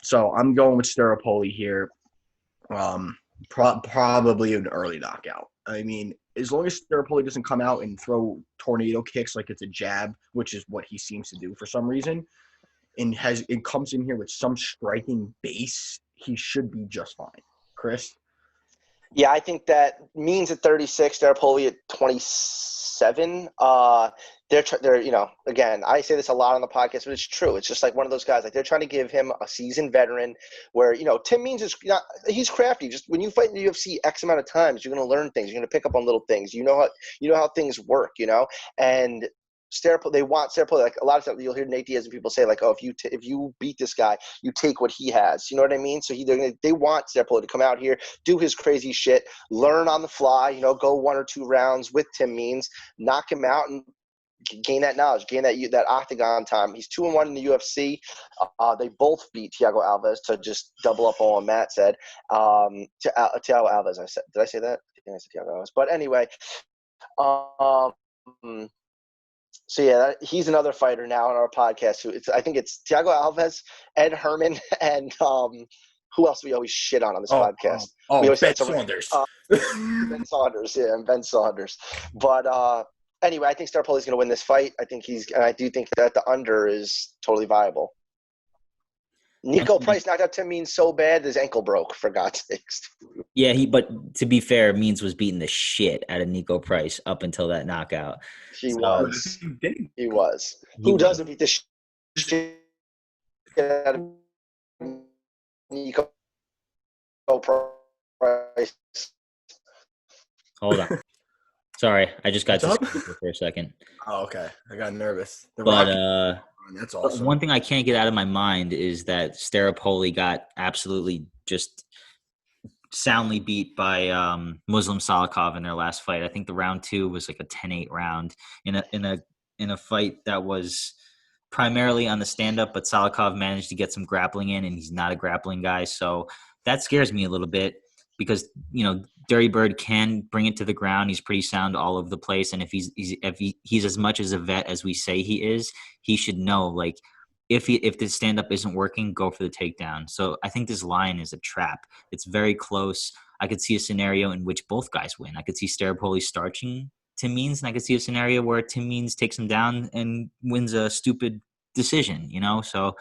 So I'm going with Staropoli here. Probably an early knockout. I mean, as long as Staropoli doesn't come out and throw tornado kicks like it's a jab, which is what he seems to do for some reason, and comes in here with some striking base, he should be just fine. Chris?
Yeah, I think that Means at 36, Derapoli at 27. They're again, I say this a lot on the podcast, but it's true. It's just like one of those guys. Like they're trying to give him a seasoned veteran, where Tim Means is he's crafty. Just when you fight in the UFC X amount of times, you're going to learn things. You're going to pick up on little things. You know how things work. And they want Staropoli. Like a lot of times, you'll hear Nate Diaz and people say like, "Oh, if you beat this guy, you take what he has." You know what I mean? So they want Staropoli to come out here, do his crazy shit, learn on the fly. Go 1 or 2 rounds with Tim Means, knock him out, and gain that knowledge, gain that octagon time. He's 2-1 in the UFC. They both beat Thiago Alves, to just double up on what Matt said. Thiago Alves, I said. Did I say that? I think I said Thiago Alves. But anyway, so yeah, he's another fighter now on our podcast. I think it's Thiago Alves, Ed Herman, and who else we always shit on this podcast?
Ben Saunders.
Ben Saunders, yeah, and Ben Saunders. But anyway, I think Staropoli's going to win this fight. And I do think that the under is totally viable. Nico Price knocked out Tim Means so bad his ankle broke, for God's sakes.
Yeah, but to be fair, Means was beating the shit out of Nico Price up until that knockout.
He was. Who doesn't beat the shit out of Nico Price?
Hold on. Sorry, I just got to for a second.
Oh, okay. I got nervous.
That's awesome. One thing I can't get out of my mind is that Staropoli got absolutely just soundly beat by Muslim Salikov in their last fight. I think the round 2 was like a 10-8 round in a fight that was primarily on the stand-up, but Salikov managed to get some grappling in, and he's not a grappling guy, so that scares me a little bit because Dirty Bird can bring it to the ground. He's pretty sound all over the place, and if he's as much as a vet as we say he is, he should know like if the stand up isn't working, go for the takedown. So I think this line is a trap. It's very close. I could see a scenario in which both guys win. I could see Staropoli starching Tim Means, and I could see a scenario where Tim Means takes him down and wins a stupid decision. So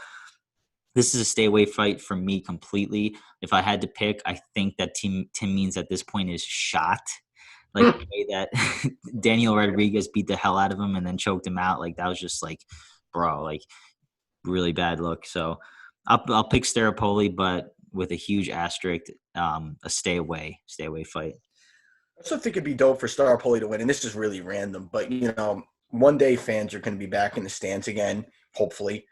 this is a stay away fight for me completely. If I had to pick, I think that Tim Means at this point is shot. Like the way that Daniel Rodriguez beat the hell out of him and then choked him out. Like that was just like, bro, like really bad look. So I'll pick Staropoli, but with a huge asterisk, a stay away fight.
I also think it'd be dope for Staropoli to win, and this is really random, but one day fans are going to be back in the stands again, hopefully.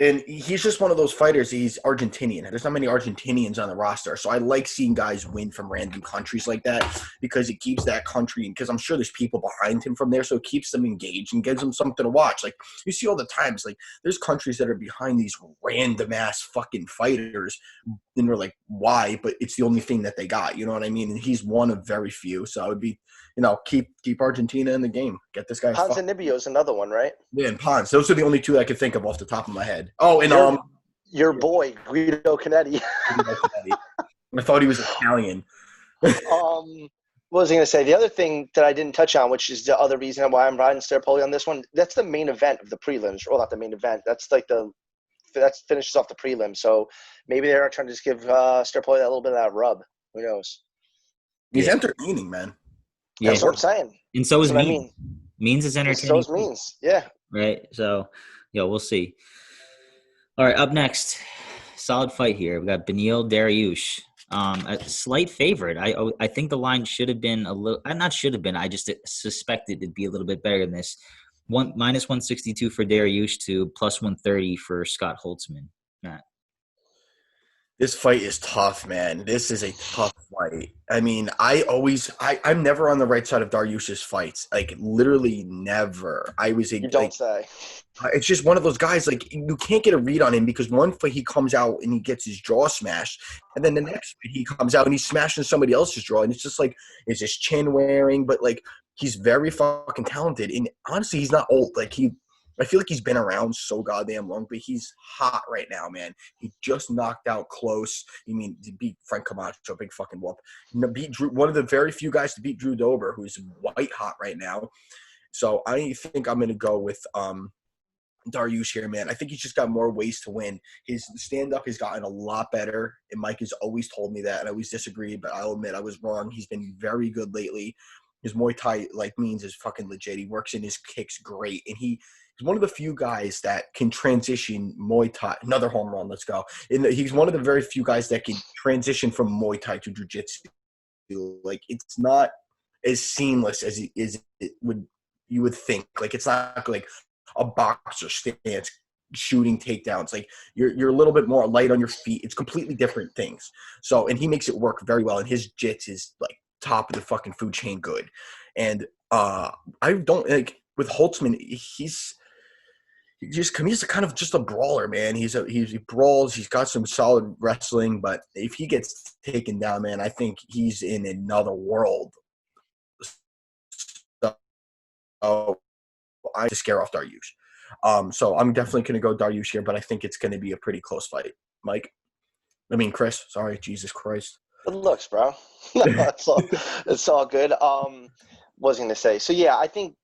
And he's just one of those fighters. He's Argentinian. There's not many Argentinians on the roster. So I like seeing guys win from random countries like that because it keeps that country – because I'm sure there's people behind him from there, so it keeps them engaged and gives them something to watch. Like, you see all the times, like, there's countries that are behind these random-ass fucking fighters, and we're like, why? But it's the only thing that they got. You know what I mean? And he's one of very few. So I would be – keep Argentina in the game. Get this guy.
Ponzinibbio is another one, right?
Yeah, and Pons. Those are the only 2 I could think of off the top of my head. Oh, and
your boy Guido Canetti.
I thought he was Italian.
What was I going to say? The other thing that I didn't touch on, which is the other reason why I'm riding Staropoli on this one, that's the main event of the prelims. Well, not the main event. That's like that finishes off the prelim. So maybe they're trying to just give Staropoli that little bit of that rub. Who knows?
He's entertaining, man.
Yeah.
That's what I'm saying.
And so is Means. Means is entertaining.
So is Means, yeah.
Right. So, we'll see. All right, up next, solid fight here. We got Beneil Dariush, a slight favorite. I think the line should have been a little. Not should have been. I just suspected it'd be a little bit better than this. Minus 162 for Dariush to plus 130 for Scott Holtzman. Matt.
This fight is tough, man. This is a tough fight. I mean, I'm never on the right side of Dariush's fights. Like, literally never.
You don't say.
It's just one of those guys, like, you can't get a read on him because one fight he comes out and he gets his jaw smashed. And then the next fight he comes out and he's smashing somebody else's jaw. And it's just like, is his chin wearing? But, like, he's very fucking talented. And honestly, he's not old. Like, I feel like he's been around so goddamn long, but he's hot right now, man. He just knocked out Close. He beat Frank Camacho, big fucking whoop. Beat Drew, one of the very few guys to beat Drew Dober, who's white hot right now. So I think I'm going to go with Dariush here, man. I think he's just got more ways to win. His stand-up has gotten a lot better, and Mike has always told me that, and I always disagreed, but I'll admit I was wrong. He's been very good lately. His Muay Thai, means is fucking legit. He works in his kicks great, and he's one of the few guys that can transition Muay Thai. Another home run, let's go. He's one of the very few guys that can transition from Muay Thai to Jiu-Jitsu. Like, it's not as seamless as you would think. Like, it's not like a boxer stance shooting takedowns. Like, you're a little bit more light on your feet. It's completely different things. So, and he makes it work very well. And his jits is like top of the fucking food chain good. And I don't like with Holtzman, he's kind of just a brawler, man. He brawls. He's got some solid wrestling, but if he gets taken down, man, I think he's in another world. So I just scare off Dariush. So I'm definitely going to go Dariush here, but I think it's going to be a pretty close fight. Chris. Sorry, Jesus Christ.
Good looks, bro. No, it's all good. Was going to say. So yeah, I think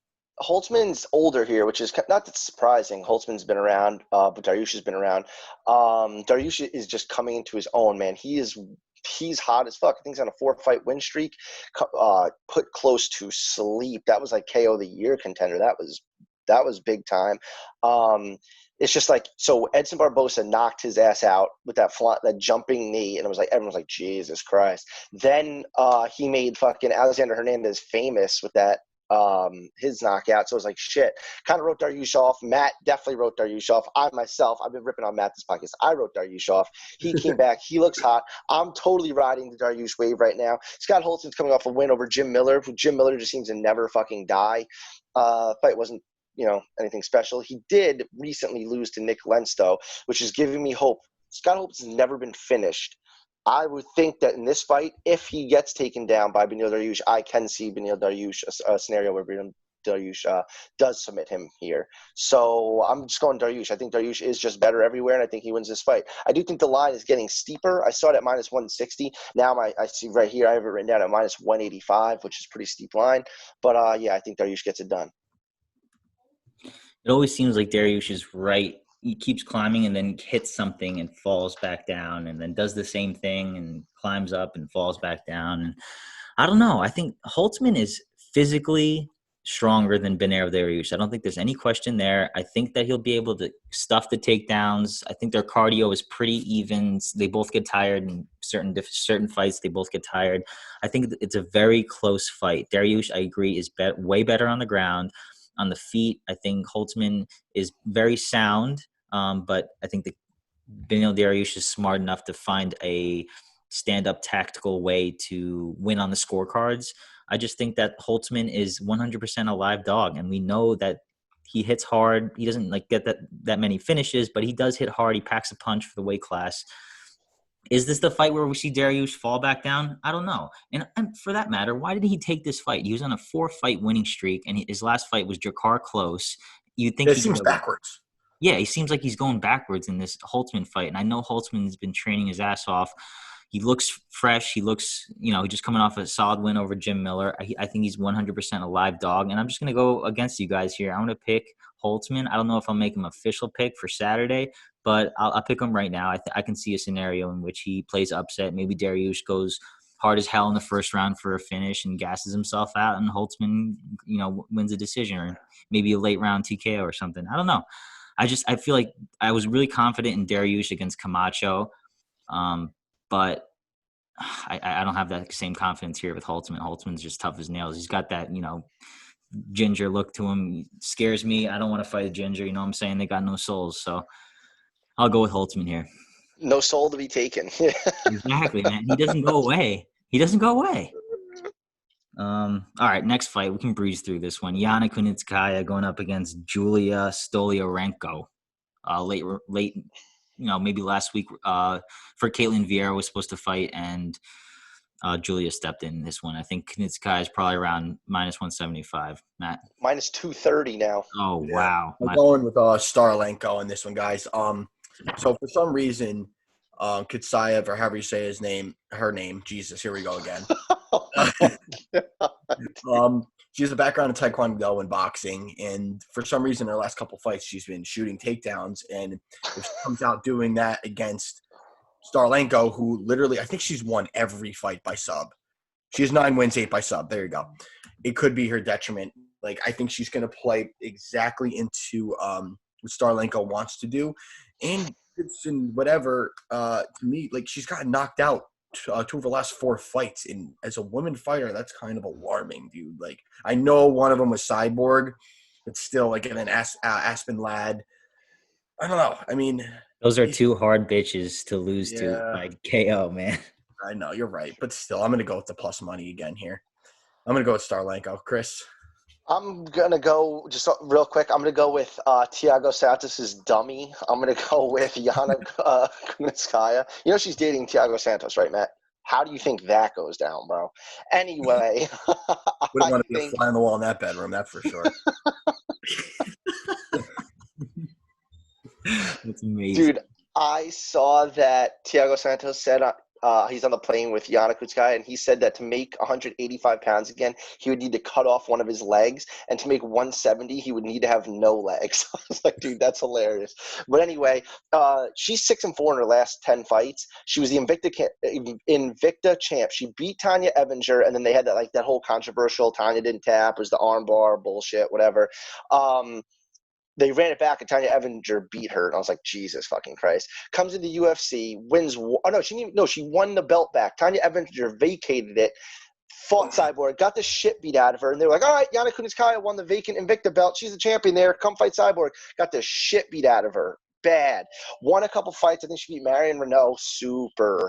Holtzman's older here, which is not that surprising. Holtzman's been around, but Dariush has been around. Dariush is just coming into his own, man. He's hot as fuck. I think he's on a 4-fight win streak. Put close to sleep. That was like KO of the year contender. That was big time. It's just like, so Edson Barbosa knocked his ass out with that jumping knee, and it was like, everyone was like, Jesus Christ. Then he made fucking Alexander Hernandez famous with that his knockout. So it was like, shit. Kind of wrote Dariush off. Matt definitely wrote Dariush off. I've been ripping on Matt this podcast. I wrote Dariush off. He came back. He looks hot. I'm totally riding the Dariush wave right now. Scott Holtzman's coming off a win over Jim Miller. Jim Miller just seems to never fucking die. Fight wasn't, anything special. He did recently lose to Nick Lenz, though, which is giving me hope. Scott Holtzman has never been finished. I would think that in this fight, if he gets taken down by Beneil Dariush, I can see Beneil Dariush, a scenario where Beneil Dariush does submit him here. So I'm just going Dariush. I think Dariush is just better everywhere, and I think he wins this fight. I do think the line is getting steeper. I saw it at minus 160. Now I see right here, I have it written down at minus 185, which is a pretty steep line. But, yeah, I think Dariush gets it done.
It always seems like Dariush is right. He keeps climbing and then hits something and falls back down, and then does the same thing and climbs up and falls back down. And I don't know. I think Holtzman is physically stronger than Beneil Dariush. I don't think there's any question there. I think that he'll be able to stuff the takedowns. I think their cardio is pretty even. They both get tired in certain fights. They both get tired. I think it's a very close fight. Dariush, I agree, is way better on the ground. On the feet, I think Holtzman is very sound. But I think that Beneil Dariush is smart enough to find a stand-up tactical way to win on the scorecards. I just think that Holtzman is 100% a live dog, and we know that he hits hard. He doesn't get that many finishes, but he does hit hard. He packs a punch for the weight class. Is this the fight where we see Dariush fall back down? I don't know. And for that matter, why did he take this fight? He was on a 4-fight winning streak, and his last fight was Jakar Close. You'd think
it seems backwards.
Yeah, he seems like he's going backwards in this Holtzman fight. And I know Holtzman's been training his ass off. He looks fresh. He looks, just coming off a solid win over Jim Miller. I think he's 100% a live dog. And I'm just going to go against you guys here. I'm going to pick Holtzman. I don't know if I'll make him official pick for Saturday, but I'll pick him right now. I can see a scenario in which he plays upset. Maybe Dariush goes hard as hell in the first round for a finish and gasses himself out, and Holtzman, wins a decision, or maybe a late round TKO or something. I don't know. I feel like I was really confident in Dariush against Camacho, but I don't have that same confidence here with Holtzman. Holtzman's just tough as nails. He's got that, ginger look to him. He scares me. I don't want to fight a ginger. You know what I'm saying? They got no souls. So I'll go with Holtzman here.
No soul to be taken.
Exactly, man. He doesn't go away. All right, next fight. We can breeze through this one. Yana Kunitskaya going up against Julia Stolyarenko. Late, maybe last week for Caitlin Vieira was supposed to fight, and Julia stepped in this one. I think Kunitskaya is probably around minus 175. Matt?
Minus 230 now.
Oh, yeah. Wow.
I'm going with Starlenko in this one, guys. So for some reason, Kutsayev, or however you say her name, Jesus, here we go again. She has a background in Taekwondo and boxing, and for some reason, her last couple fights, she's been shooting takedowns. And if she comes out doing that against Starlenko, who literally, I think she's won every fight by sub. She has 9 wins, 8 by sub. There you go. It could be her detriment. Like, I think she's going to play exactly into what Starlenko wants to do. And whatever, to me, like, she's gotten knocked out 2 of her last 4 fights. And as a woman fighter, that's kind of alarming, dude. Like, I know one of them was Cyborg, but still, like, and then Aspen Ladd. I don't know. I mean,
those are 2 hard bitches to lose to
Yeah.
by KO, man.
I know, you're right. But still, I'm going to go with the plus money again here. I'm going to go with Starlenko. Chris?
I'm going to go, just real quick, I'm going to go with Thiago Santos' dummy. I'm going to go with Yana Kunitskaya. You know she's dating Thiago Santos, right, Matt? How do you think that goes down, bro? Anyway.
Wouldn't want to be a fly on the wall in that bedroom, that's for sure.
That's amazing.
Dude, I saw that Thiago Santos said he's on the plane with Yana Kunitskaya, and he said that to make 185 pounds again, he would need to cut off one of his legs, and to make 170, he would need to have no legs. I was like, dude, that's hilarious. But anyway, she's 6-4 in her last 10 fights. She was the Invicta champ. She beat Tanya Evinger, and then they had that whole controversial Tanya didn't tap, was the armbar bullshit, whatever. They ran it back, and Tanya Evinger beat her. And I was like, Jesus fucking Christ. Comes into UFC, wins. She won the belt back. Tanya Evinger vacated it, fought Cyborg, got the shit beat out of her. And they were like, all right, Yana Kunitskaya won the vacant Invicta belt. She's the champion there. Come fight Cyborg. Got the shit beat out of her. Bad. Won a couple fights. I think she beat Marion Renault. Super,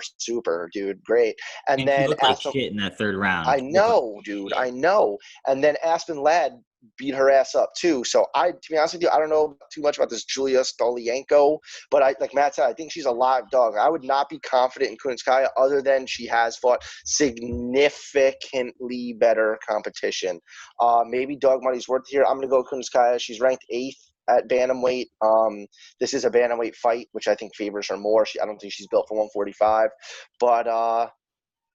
dude. Great. And then
she looked like shit in that 3rd round.
I know, dude. I know. And then Aspen Ladd beat her ass up too. So to be honest with you, I don't know too much about this Julia Stolienko, but like Matt said, I think she's a live dog. I would not be confident in Kunitskaya other than she has fought significantly better competition. Maybe dog money's worth here. I'm going to go Kunitskaya. She's ranked 8th at bantamweight. This is a bantamweight fight, which I think favors her more. I don't think she's built for 145, but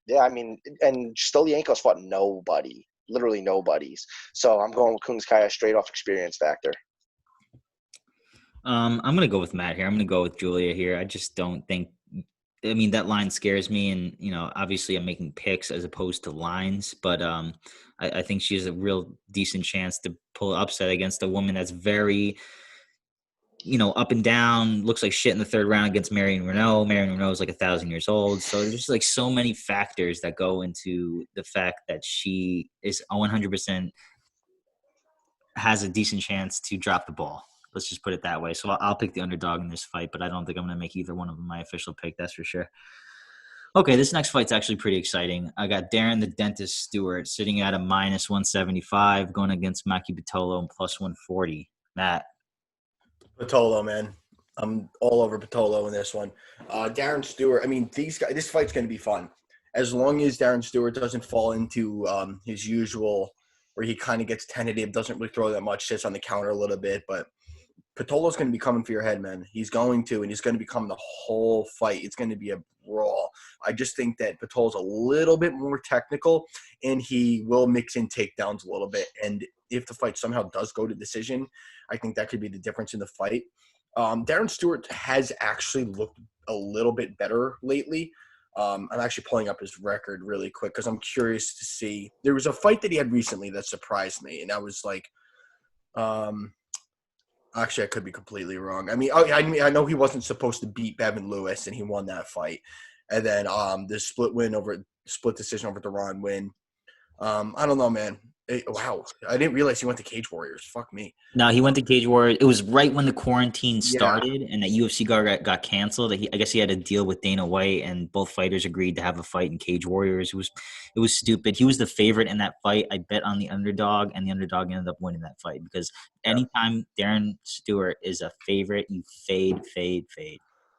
yeah, I mean, and Stolienko's fought nobody. Literally nobody's. So I'm going with Kunitskaya straight off experience factor.
I'm going to go with Matt here. I'm going to go with Julia here. I just don't think – I mean, that line scares me. And, obviously I'm making picks as opposed to lines. But I think she has a real decent chance to pull an upset against a woman that's very – up and down, looks like shit in the 3rd round against Marion Renault. Marion Renault is like 1,000 years old. So there's just like so many factors that go into the fact that she is 100% has a decent chance to drop the ball. Let's just put it that way. So I'll pick the underdog in this fight, but I don't think I'm going to make either one of them my official pick. That's for sure. Okay, this next fight's actually pretty exciting. I got Darren the Dentist Stewart sitting at a -175 going against Maki Pitolo and +140. Matt.
Pitolo, man. I'm all over Pitolo in this one. Darren Stewart, I mean, these guys, this fight's going to be fun. As long as Darren Stewart doesn't fall into his usual where he kind of gets tentative, doesn't really throw that much, sits on the counter a little bit. But Pitolo's going to be coming for your head, man. He's going to, and he's going to become the whole fight. It's going to be a brawl. I just think that Pitolo's a little bit more technical, and he will mix in takedowns a little bit. And if the fight somehow does go to decision, I think that could be the difference in the fight. Darren Stewart has actually looked a little bit better lately. I'm actually pulling up his record really quick because I'm curious to see. There was a fight that he had recently that surprised me, and I was like, actually, I could be completely wrong. I mean, I know he wasn't supposed to beat Bevan Lewis, and he won that fight. And then the split decision over Deron Win. I don't know, man. Wow, I didn't realize he went to Cage Warriors. Fuck me.
No, he went to Cage Warriors. It was right when the quarantine started, and that UFC got canceled. I guess he had a deal with Dana White, and both fighters agreed to have a fight in Cage Warriors. It was stupid. He was the favorite in that fight. I bet on the underdog, and the underdog ended up winning that fight because anytime Darren Stewart is a favorite, you fade.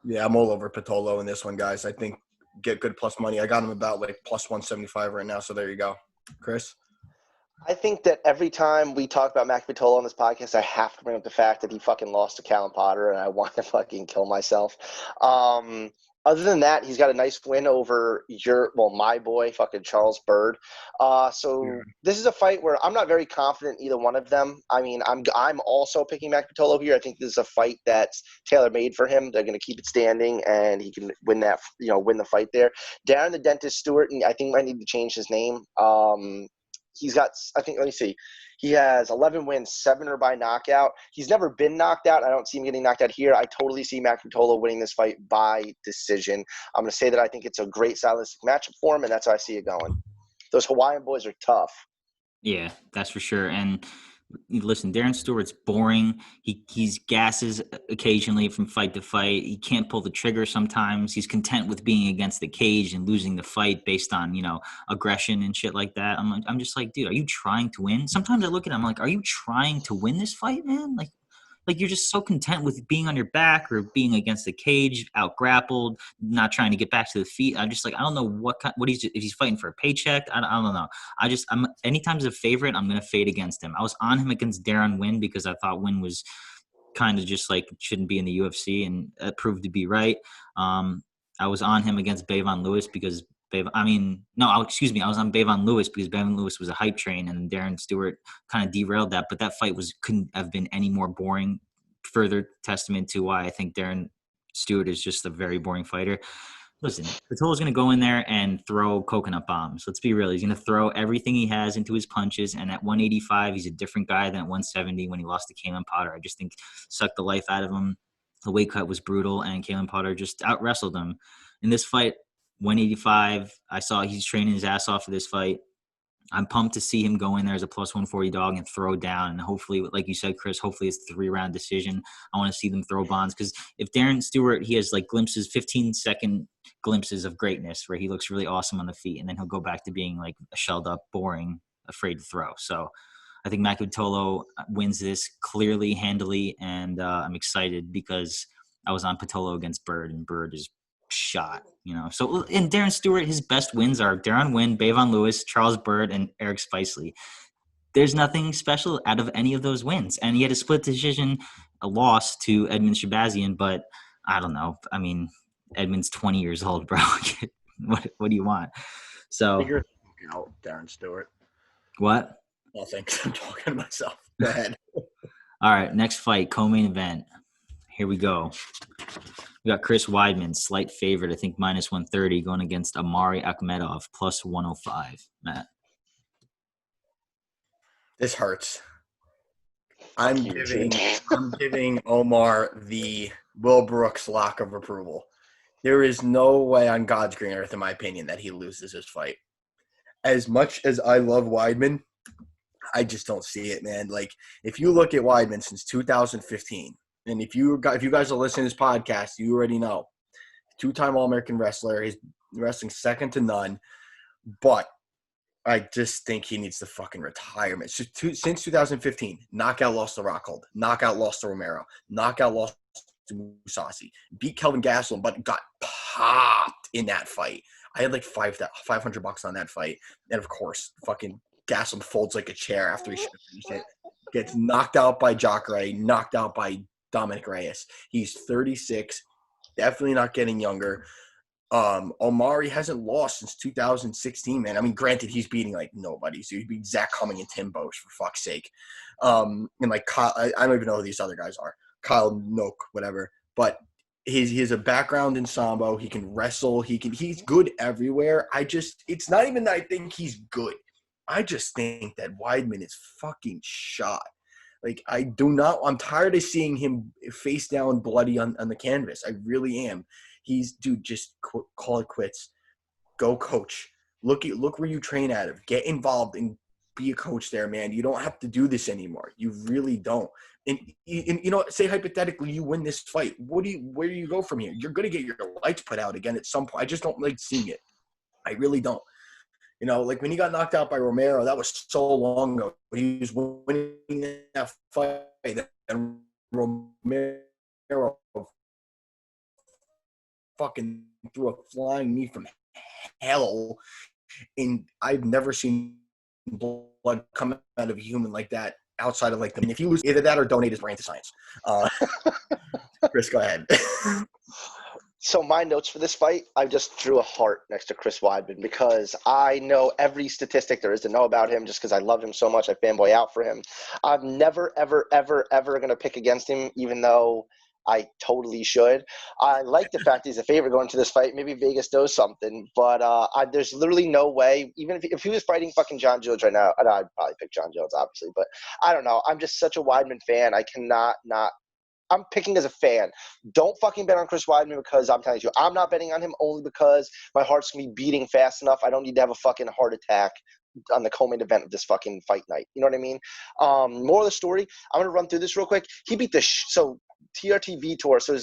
Yeah, I'm all over Pitolo in this one, guys. I think get good plus money. I got him about like +175 right now, so there you go. Chris?
I think that every time we talk about Maki Pitolo on this podcast, I have to bring up the fact that he fucking lost to Callum Potter, and I want to fucking kill myself. Other than that, he's got a nice win over my boy, fucking Charles Byrd. This is a fight where I'm not very confident in either one of them. I mean, I'm also picking Mac Patolo here. I think this is a fight that's tailor-made for him. They're going to keep it standing, and he can win the fight there. Darren the Dentist Stewart, and I think I need to change his name. He's got, I think, let me see. He has 11 wins, 7 are by knockout. He's never been knocked out. I don't see him getting knocked out here. I totally see Mac Patolo winning this fight by decision. I'm going to say that I think it's a great stylistic matchup for him, and that's how I see it going. Those Hawaiian boys are tough.
Yeah, that's for sure. And listen, Darren Stewart's boring. He's gasses occasionally from fight to fight. He can't pull the trigger sometimes. He's content with being against the cage and losing the fight based on, aggression and shit like that. I'm just like, dude, are you trying to win? Sometimes I look at him, I'm like, are you trying to win this fight, man? Like you're just so content with being on your back or being against the cage, out grappled, not trying to get back to the feet. I'm just like, I don't know what if he's fighting for a paycheck. I don't know. Anytime he's a favorite, I'm going to fade against him. I was on him against Darren Wynn because I thought Wynn was kind of just like shouldn't be in the UFC, and it proved to be right. I was on him against Bevon Lewis because I was on Bevon Lewis because Bevon Lewis was a hype train, and Darren Stewart kind of derailed that. But that fight couldn't have been any more boring. Further testament to why I think Darren Stewart is just a very boring fighter. Listen, Patolo's going to go in there and throw coconut bombs. Let's be real. He's going to throw everything he has into his punches. And at 185, he's a different guy than at 170 when he lost to Kalen Potter. I just think sucked the life out of him. The weight cut was brutal, and Kalen Potter just out-wrestled him. In this fight, 185, I saw he's training his ass off for this fight. I'm pumped to see him go in there as a plus 140 dog and throw down. And hopefully, like you said, Chris, hopefully it's a 3-round decision. I want to see them throw bonds because if Darren Stewart, he has like glimpses, 15-second glimpses of greatness where he looks really awesome on the feet. And then he'll go back to being like a shelled up, boring, afraid to throw. So I think Mac Patolo wins this clearly, handily. And I'm excited because I was on Patolo against Byrd, and Byrd is shot, So in Darren Stewart, his best wins are Darren Wynn, Bevon Lewis, Charles Byrd, and Eric Spicely. There's nothing special out of any of those wins. And he had a split decision, a loss to Edmund Shabazian, but I don't know. I mean, Edmund's 20 years old, bro. What do you want? So
Figure out Darren Stewart.
What?
Nothing. I'm talking to myself. Go ahead.
All right, next fight, co-main event. Here we go. We got Chris Weidman, slight favorite, I think minus 130, going against Amari Akhmedov, plus 105. Matt.
This hurts. I'm giving Omar the Will Brooks lock of approval. There is no way on God's green earth, in my opinion, that he loses this fight. As much as I love Weidman, I just don't see it, man. Like, if you look at Weidman since 2015, and if you guys are listening to this podcast, you already know. 2-time All-American wrestler. He's wrestling second to none. But I just think he needs to fucking retire. Since 2015, knockout lost to Rockhold. Knockout lost to Romero. Knockout lost to Musasi. Beat Kelvin Gastelum, but got popped in that fight. I had like $500 on that fight. And, of course, fucking Gastelum folds like a chair after he should have finished it. Gets knocked out by Jacare, knocked out by Dominic Reyes. He's 36, definitely not getting younger. Omari hasn't lost since 2016, man. I mean, granted, he's beating like nobody. So he beat Zach Cumming and Tim Bosch, for fuck's sake. And like Kyle, I don't even know who these other guys are. Kyle Noak, whatever. But he has a background in Sambo. He can wrestle. He's good everywhere. It's not even that I think he's good. I just think that Weidman is fucking shot. Like, I'm tired of seeing him face down bloody on the canvas. I really am. Just call it quits. Go coach. Look where you train out of. Get involved and be a coach there, man. You don't have to do this anymore. You really don't. And say hypothetically you win this fight. Where do you go from here? You're going to get your lights put out again at some point. I just don't like seeing it. I really don't. Like when he got knocked out by Romero, that was so long ago. He was winning that fight, and Romero fucking threw a flying knee from hell. And I've never seen blood come out of a human like that outside of like if you lose either that or donate his brain to science. Chris, go ahead.
So my notes for this fight, I just drew a heart next to Chris Weidman because I know every statistic there is to know about him just because I love him so much. I fanboy out for him. I'm never, ever, ever, ever going to pick against him, even though I totally should. I like the fact he's a favorite going into this fight. Maybe Vegas does something, but there's literally no way, even if he was fighting fucking John Jones right now, I'd probably pick John Jones, obviously, but I don't know. I'm just such a Weidman fan. I cannot not. I'm picking as a fan. Don't fucking bet on Chris Weidman because I'm telling you, I'm not betting on him only because my heart's going to be beating fast enough. I don't need to have a fucking heart attack on the co-main event of this fucking fight night. You know what I mean? More of the story, I'm going to run through this real quick. He beat so TRT Vitor, so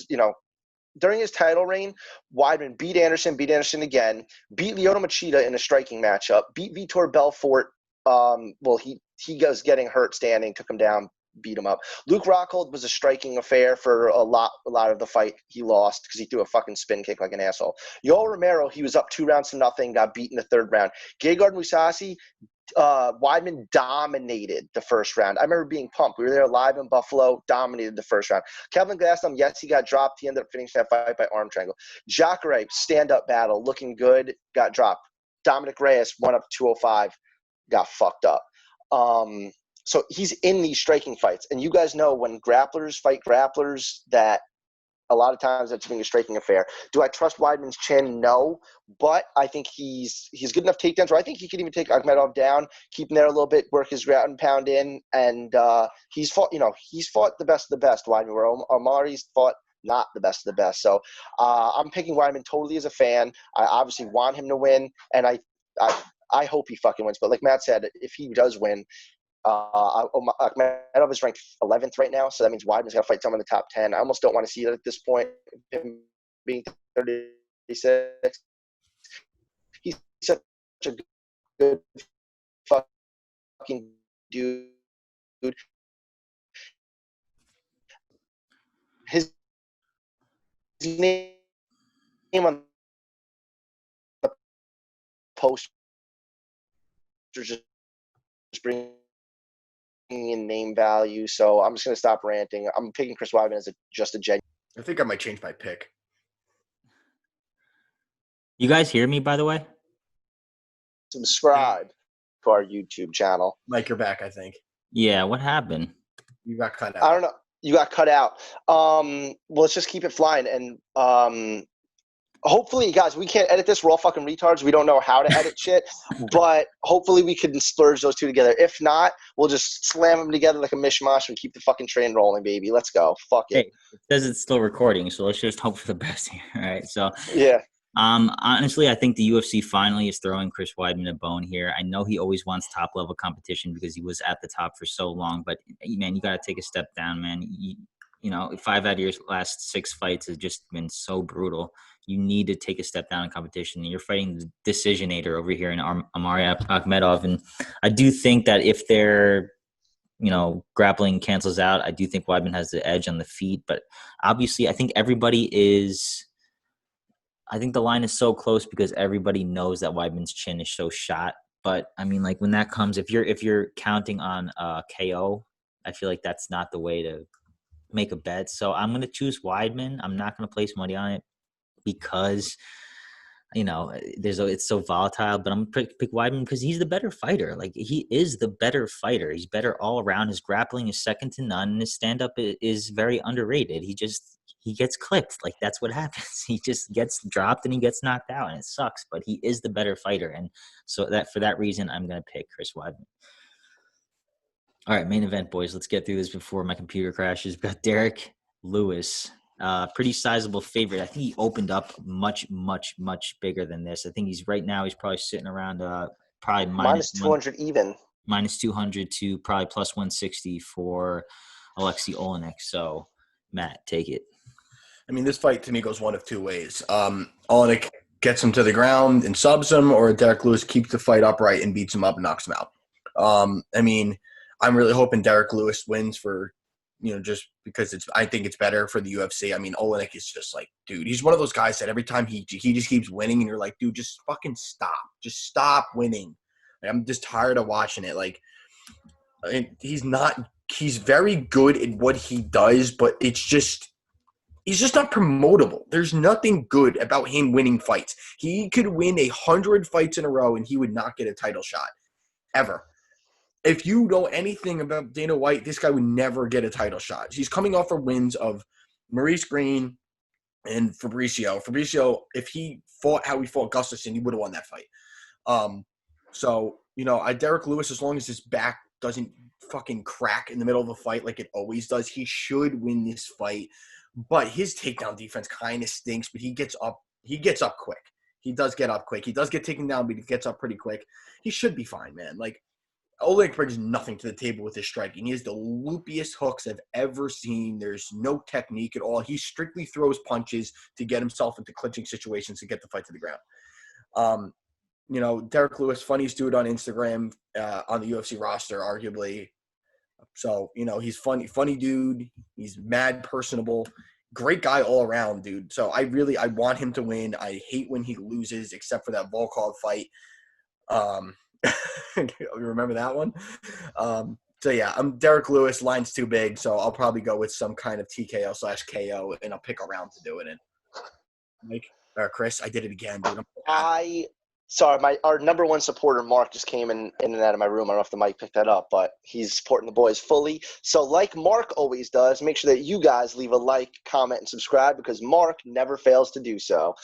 during his title reign, Weidman beat Anderson again, beat Lyoto Machida in a striking matchup, beat Vitor Belfort. He was getting hurt standing, took him down, beat him up. Luke Rockhold was a striking affair for a lot of the fight. He lost because he threw a fucking spin kick like an asshole. Yoel Romero, he was up 2-0, got beat in the third round. Gegard Mousasi, Weidman dominated the first round. I remember being pumped. We were there live in Buffalo, dominated the first round. Kevin Gastelum, yes, he got dropped. He ended up finishing that fight by arm triangle. Jacare, stand-up battle, looking good, got dropped. Dominic Reyes went up 205, got fucked up. So he's in these striking fights. And you guys know when grapplers fight grapplers that a lot of times that's being a striking affair. Do I trust Weidman's chin? No. But I think he's good enough takedowns where I think he could even take Akhmedov down, keep him there a little bit, work his ground and pound in. And he's fought the best of the best, Weidman, where Omari's fought not the best of the best. So I'm picking Weidman totally as a fan. I obviously want him to win, and I hope he fucking wins. But like Matt said, if he does win, Akhmedov is ranked 11th right now, so that means Weidman's got to fight someone in the top 10. I almost don't want to see it at this point, him being 36. He's such a good fucking dude. His name on the poster just bringing in name value, so I'm just going to stop ranting. I'm picking Chris Weidman as just a genuine.
I think I might change my pick.
You guys hear me, by the way?
Subscribe to our YouTube channel.
Mike, you're back, I think.
Yeah, what happened?
You got cut out.
I don't know. You got cut out. Well, let's just keep it flying. And hopefully, guys, we can't edit this. We're all fucking retards. We don't know how to edit shit. But hopefully we can splurge those two together. If not, we'll just slam them together like a mishmash and keep the fucking train rolling, baby. Let's go. Fuck it.
Hey, it says it's still recording, so let's just hope for the best here. All right. So
yeah.
Honestly, I think the UFC finally is throwing Chris Weidman a bone here. I know he always wants top level competition because he was at the top for so long, but man, you got to take a step down, man. You know, 5 out of your last 6 fights has just been so brutal. You need to take a step down in competition. You're fighting the decisionator over here in Amari Akhmedov, and I do think that if their grappling cancels out, I do think Weidman has the edge on the feet. But obviously, I think the line is so close because everybody knows that Weidman's chin is so shot. But I mean, like when that comes, if you're counting on KO, I feel like that's not the way to make a bet. So I'm going to choose Weidman. I'm not going to place money on it because it's so volatile. But I'm going to pick Weidman because he's the better fighter. Like he is the better fighter. He's better all around. His grappling is second to none, and his stand up is very underrated. He gets clipped. Like that's what happens. He just gets dropped and he gets knocked out, and it sucks. But he is the better fighter, and so for that reason, I'm going to pick Chris Weidman. All right, main event, boys. Let's get through this before my computer crashes. We've got Derrick Lewis, pretty sizable favorite. I think he opened up much, much, much bigger than this. I think he's probably sitting around probably
minus 200 even.
Minus 200 to probably plus 160 for Alexey Oleinik. So, Matt, take it.
I mean, this fight to me goes one of two ways. Oleinik gets him to the ground and subs him, or Derrick Lewis keeps the fight upright and beats him up and knocks him out. I mean, I'm really hoping Derrick Lewis wins for, just because I think it's better for the UFC. I mean, Oleinik is just like, dude, he's one of those guys that every time he just keeps winning and you're like, dude, just fucking stop. Just stop winning. Like, I'm just tired of watching it. Like, he's very good at what he does, but it's just, he's just not promotable. There's nothing good about him winning fights. He could win 100 fights in a row and he would not get a title shot ever. If you know anything about Dana White, this guy would never get a title shot. He's coming off of wins of Maurice Green and Fabricio. Fabricio, if he fought how he fought Gustafsson, he would have won that fight. Derrick Lewis, as long as his back doesn't fucking crack in the middle of a fight like it always does, he should win this fight. But his takedown defense kind of stinks, but he gets up quick. He does get up quick. He does get taken down, but he gets up pretty quick. He should be fine, man. Like, Oleinik brings nothing to the table with his striking. He has the loopiest hooks I've ever seen. There's no technique at all. He strictly throws punches to get himself into clinching situations to get the fight to the ground. Derrick Lewis, funniest dude on Instagram, on the UFC roster, arguably. So, he's funny dude. He's mad personable. Great guy all around, dude. So I want him to win. I hate when he loses, except for that Volkov fight. Remember that one? I'm Derrick Lewis. Line's too big, so I'll probably go with some kind of TKO/KO, and I'll pick a round to do it in. Chris, I did it again, dude.
Our number one supporter, Mark, just came in and out of my room. I don't know if the mic picked that up, but he's supporting the boys fully. So like Mark always does, make sure that you guys leave a like, comment, and subscribe because Mark never fails to do so.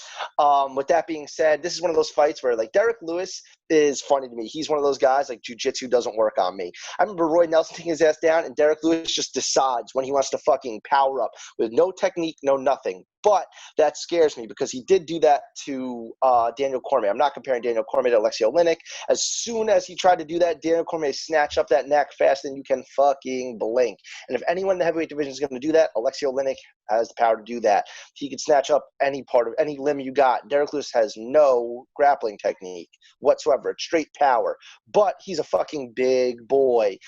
With that being said, this is one of those fights where, like, Derrick Lewis is funny to me. He's one of those guys, like, jiu-jitsu doesn't work on me. I remember Roy Nelson taking his ass down, and Derrick Lewis just decides when he wants to fucking power up with no technique, no nothing. But that scares me because he did do that to Daniel Cormier. I'm not comparing Daniel Cormier to Alexey Oleinik. As soon as he tried to do that, Daniel Cormier snatched up that neck faster than you can fucking blink. And if anyone in the heavyweight division is going to do that, Alexey Oleinik has the power to do that. He could snatch up any part of any limb you got. Derrick Lewis has no grappling technique whatsoever. It's straight power. But he's a fucking big boy.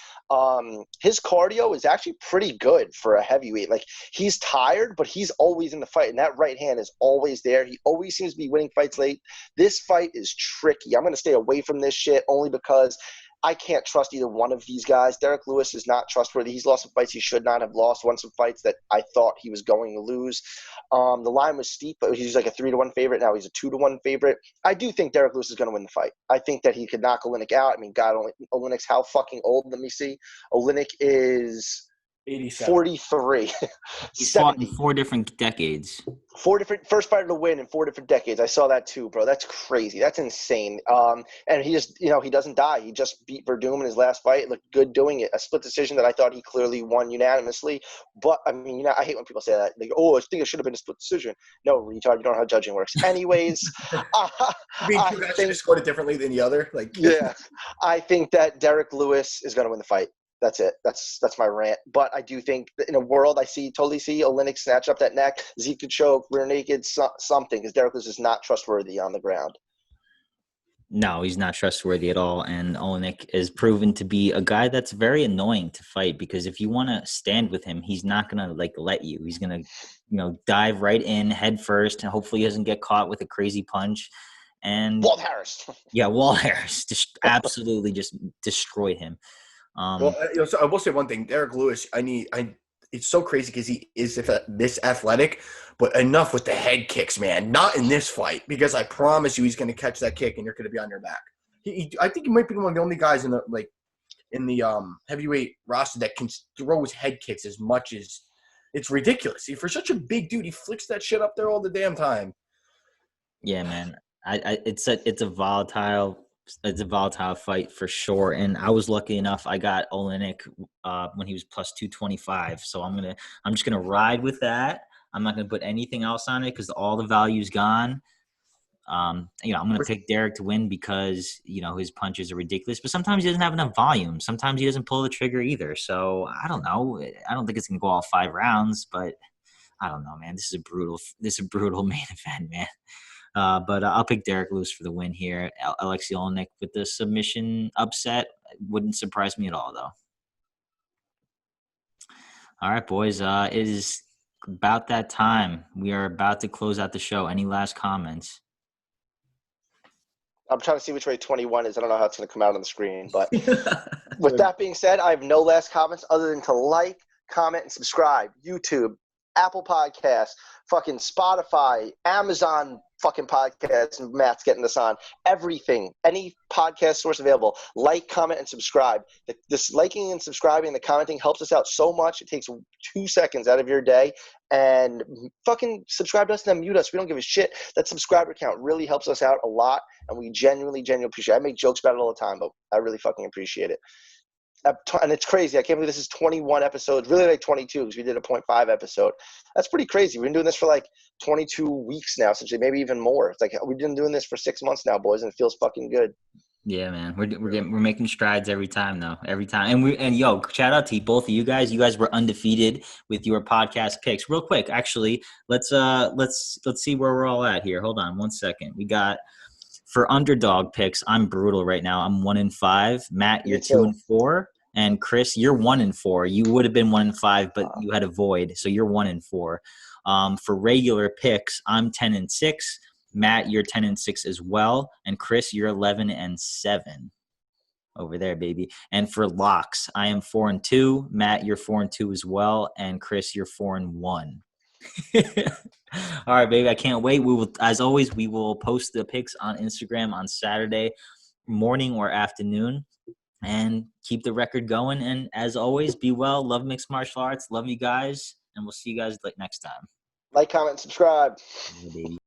His cardio is actually pretty good for a heavyweight. Like, he's tired, but he's always in the fight. And that right hand is always there. He always seems to be winning fights late. This fight is tricky. I'm going to stay away from this shit only because I can't trust either one of these guys. Derrick Lewis is not trustworthy. He's lost some fights he should not have lost. Won some fights that I thought he was going to lose. The line was steep, but he's like a 3-1 favorite. Now he's a 2-1 favorite. I do think Derrick Lewis is going to win the fight. I think that he could knock Oleinik out. I mean, God, Oleinik's how fucking old? Let me see. Oleinik is
87.
43.
He's fought in 4 different decades.
4 different first fighter to win in 4 different decades. I saw that too, bro. That's crazy. That's insane. And he just, he doesn't die. He just beat Verdum in his last fight. Looked good doing it. A split decision that I thought he clearly won unanimously. But I mean, I hate when people say that. Like, I think it should have been a split decision. No, retard. You don't know how judging works. Anyways,
I mean, two guys should have scored it differently than the other. Like,
yeah, I think that Derrick Lewis is going to win the fight. That's it. That's my rant. But I do think that in a world totally see Oleinik snatch up that neck, Zeke could choke, rear naked, something, because Derrick Lewis is not trustworthy on the ground.
No, he's not trustworthy at all. And Oleinik is proven to be a guy that's very annoying to fight because if you want to stand with him, he's not going to let you. He's going to, dive right in head first and hopefully he doesn't get caught with a crazy punch. And
Walt Harris.
Yeah, Walt Harris just absolutely just destroyed him.
So I will say one thing. Derrick Lewis, it's so crazy because he is this athletic, but enough with the head kicks, man. Not in this fight because I promise you he's going to catch that kick and you're going to be on your back. I think he might be one of the only guys in the heavyweight roster that can throw his head kicks as much as it's ridiculous. For such a big dude, he flicks that shit up there all the damn time.
Yeah, man. It's a volatile fight for sure. And I was lucky enough. I got Oleinik when he was plus 225. So I'm just gonna ride with that. I'm not gonna put anything else on it because all the value's gone. I'm gonna pick Derrick to win because his punches are ridiculous. But sometimes he doesn't have enough volume. Sometimes he doesn't pull the trigger either. So I don't know. I don't think it's gonna go all 5 rounds. But I don't know, man. This is a brutal main event, man. But I'll pick Derrick Lewis for the win here. Alexey Oleinik with the submission upset wouldn't surprise me at all, though. All right, boys. It is about that time. We are about to close out the show. Any last comments?
I'm trying to see which way 21 is. I don't know how it's going to come out on the screen. But with that being said, I have no last comments other than to like, comment, and subscribe. YouTube, Apple Podcasts, fucking Spotify, Amazon fucking podcasts, and Matt's getting this on. Everything, any podcast source available. Like, comment, and subscribe. This liking and subscribing and the commenting helps us out so much. It takes 2 seconds out of your day. And fucking subscribe to us and then mute us. We don't give a shit. That subscriber count really helps us out a lot, and we genuinely appreciate it. I make jokes about it all the time, but I really fucking appreciate it. And it's crazy. I can't believe this is 21 episodes, really like 22 because we did a 0.5 episode. That's pretty crazy. We've been doing this for like 22 weeks now, essentially, maybe even more. It's like we've been doing this for 6 months now, boys, and it feels fucking good.
Yeah, man, we're making strides every time though, every time. And yo, shout out to both of you guys. You guys were undefeated with your podcast picks. Real quick, actually, let's see where we're all at here. Hold on 1 second. We got for underdog picks. I'm brutal right now. I'm 1-5. Matt, you're 2-4. And Chris, you're 1-4. You would have been 1-5, but you had a void, so you're 1-4. For regular picks, I'm 10-6. Matt, you're 10-6 as well, and Chris, you're 11-7 over there, baby. And for locks, I am 4-2. Matt, you're 4-2 as well, and Chris, you're 4-1. All right, baby. I can't wait. We will, as always, we will post the picks on Instagram on Saturday morning or afternoon. And keep the record going. And as always, be well. Love mixed martial arts. Love you guys. And we'll see you guys next time.
Like, comment, subscribe.
Yeah, baby.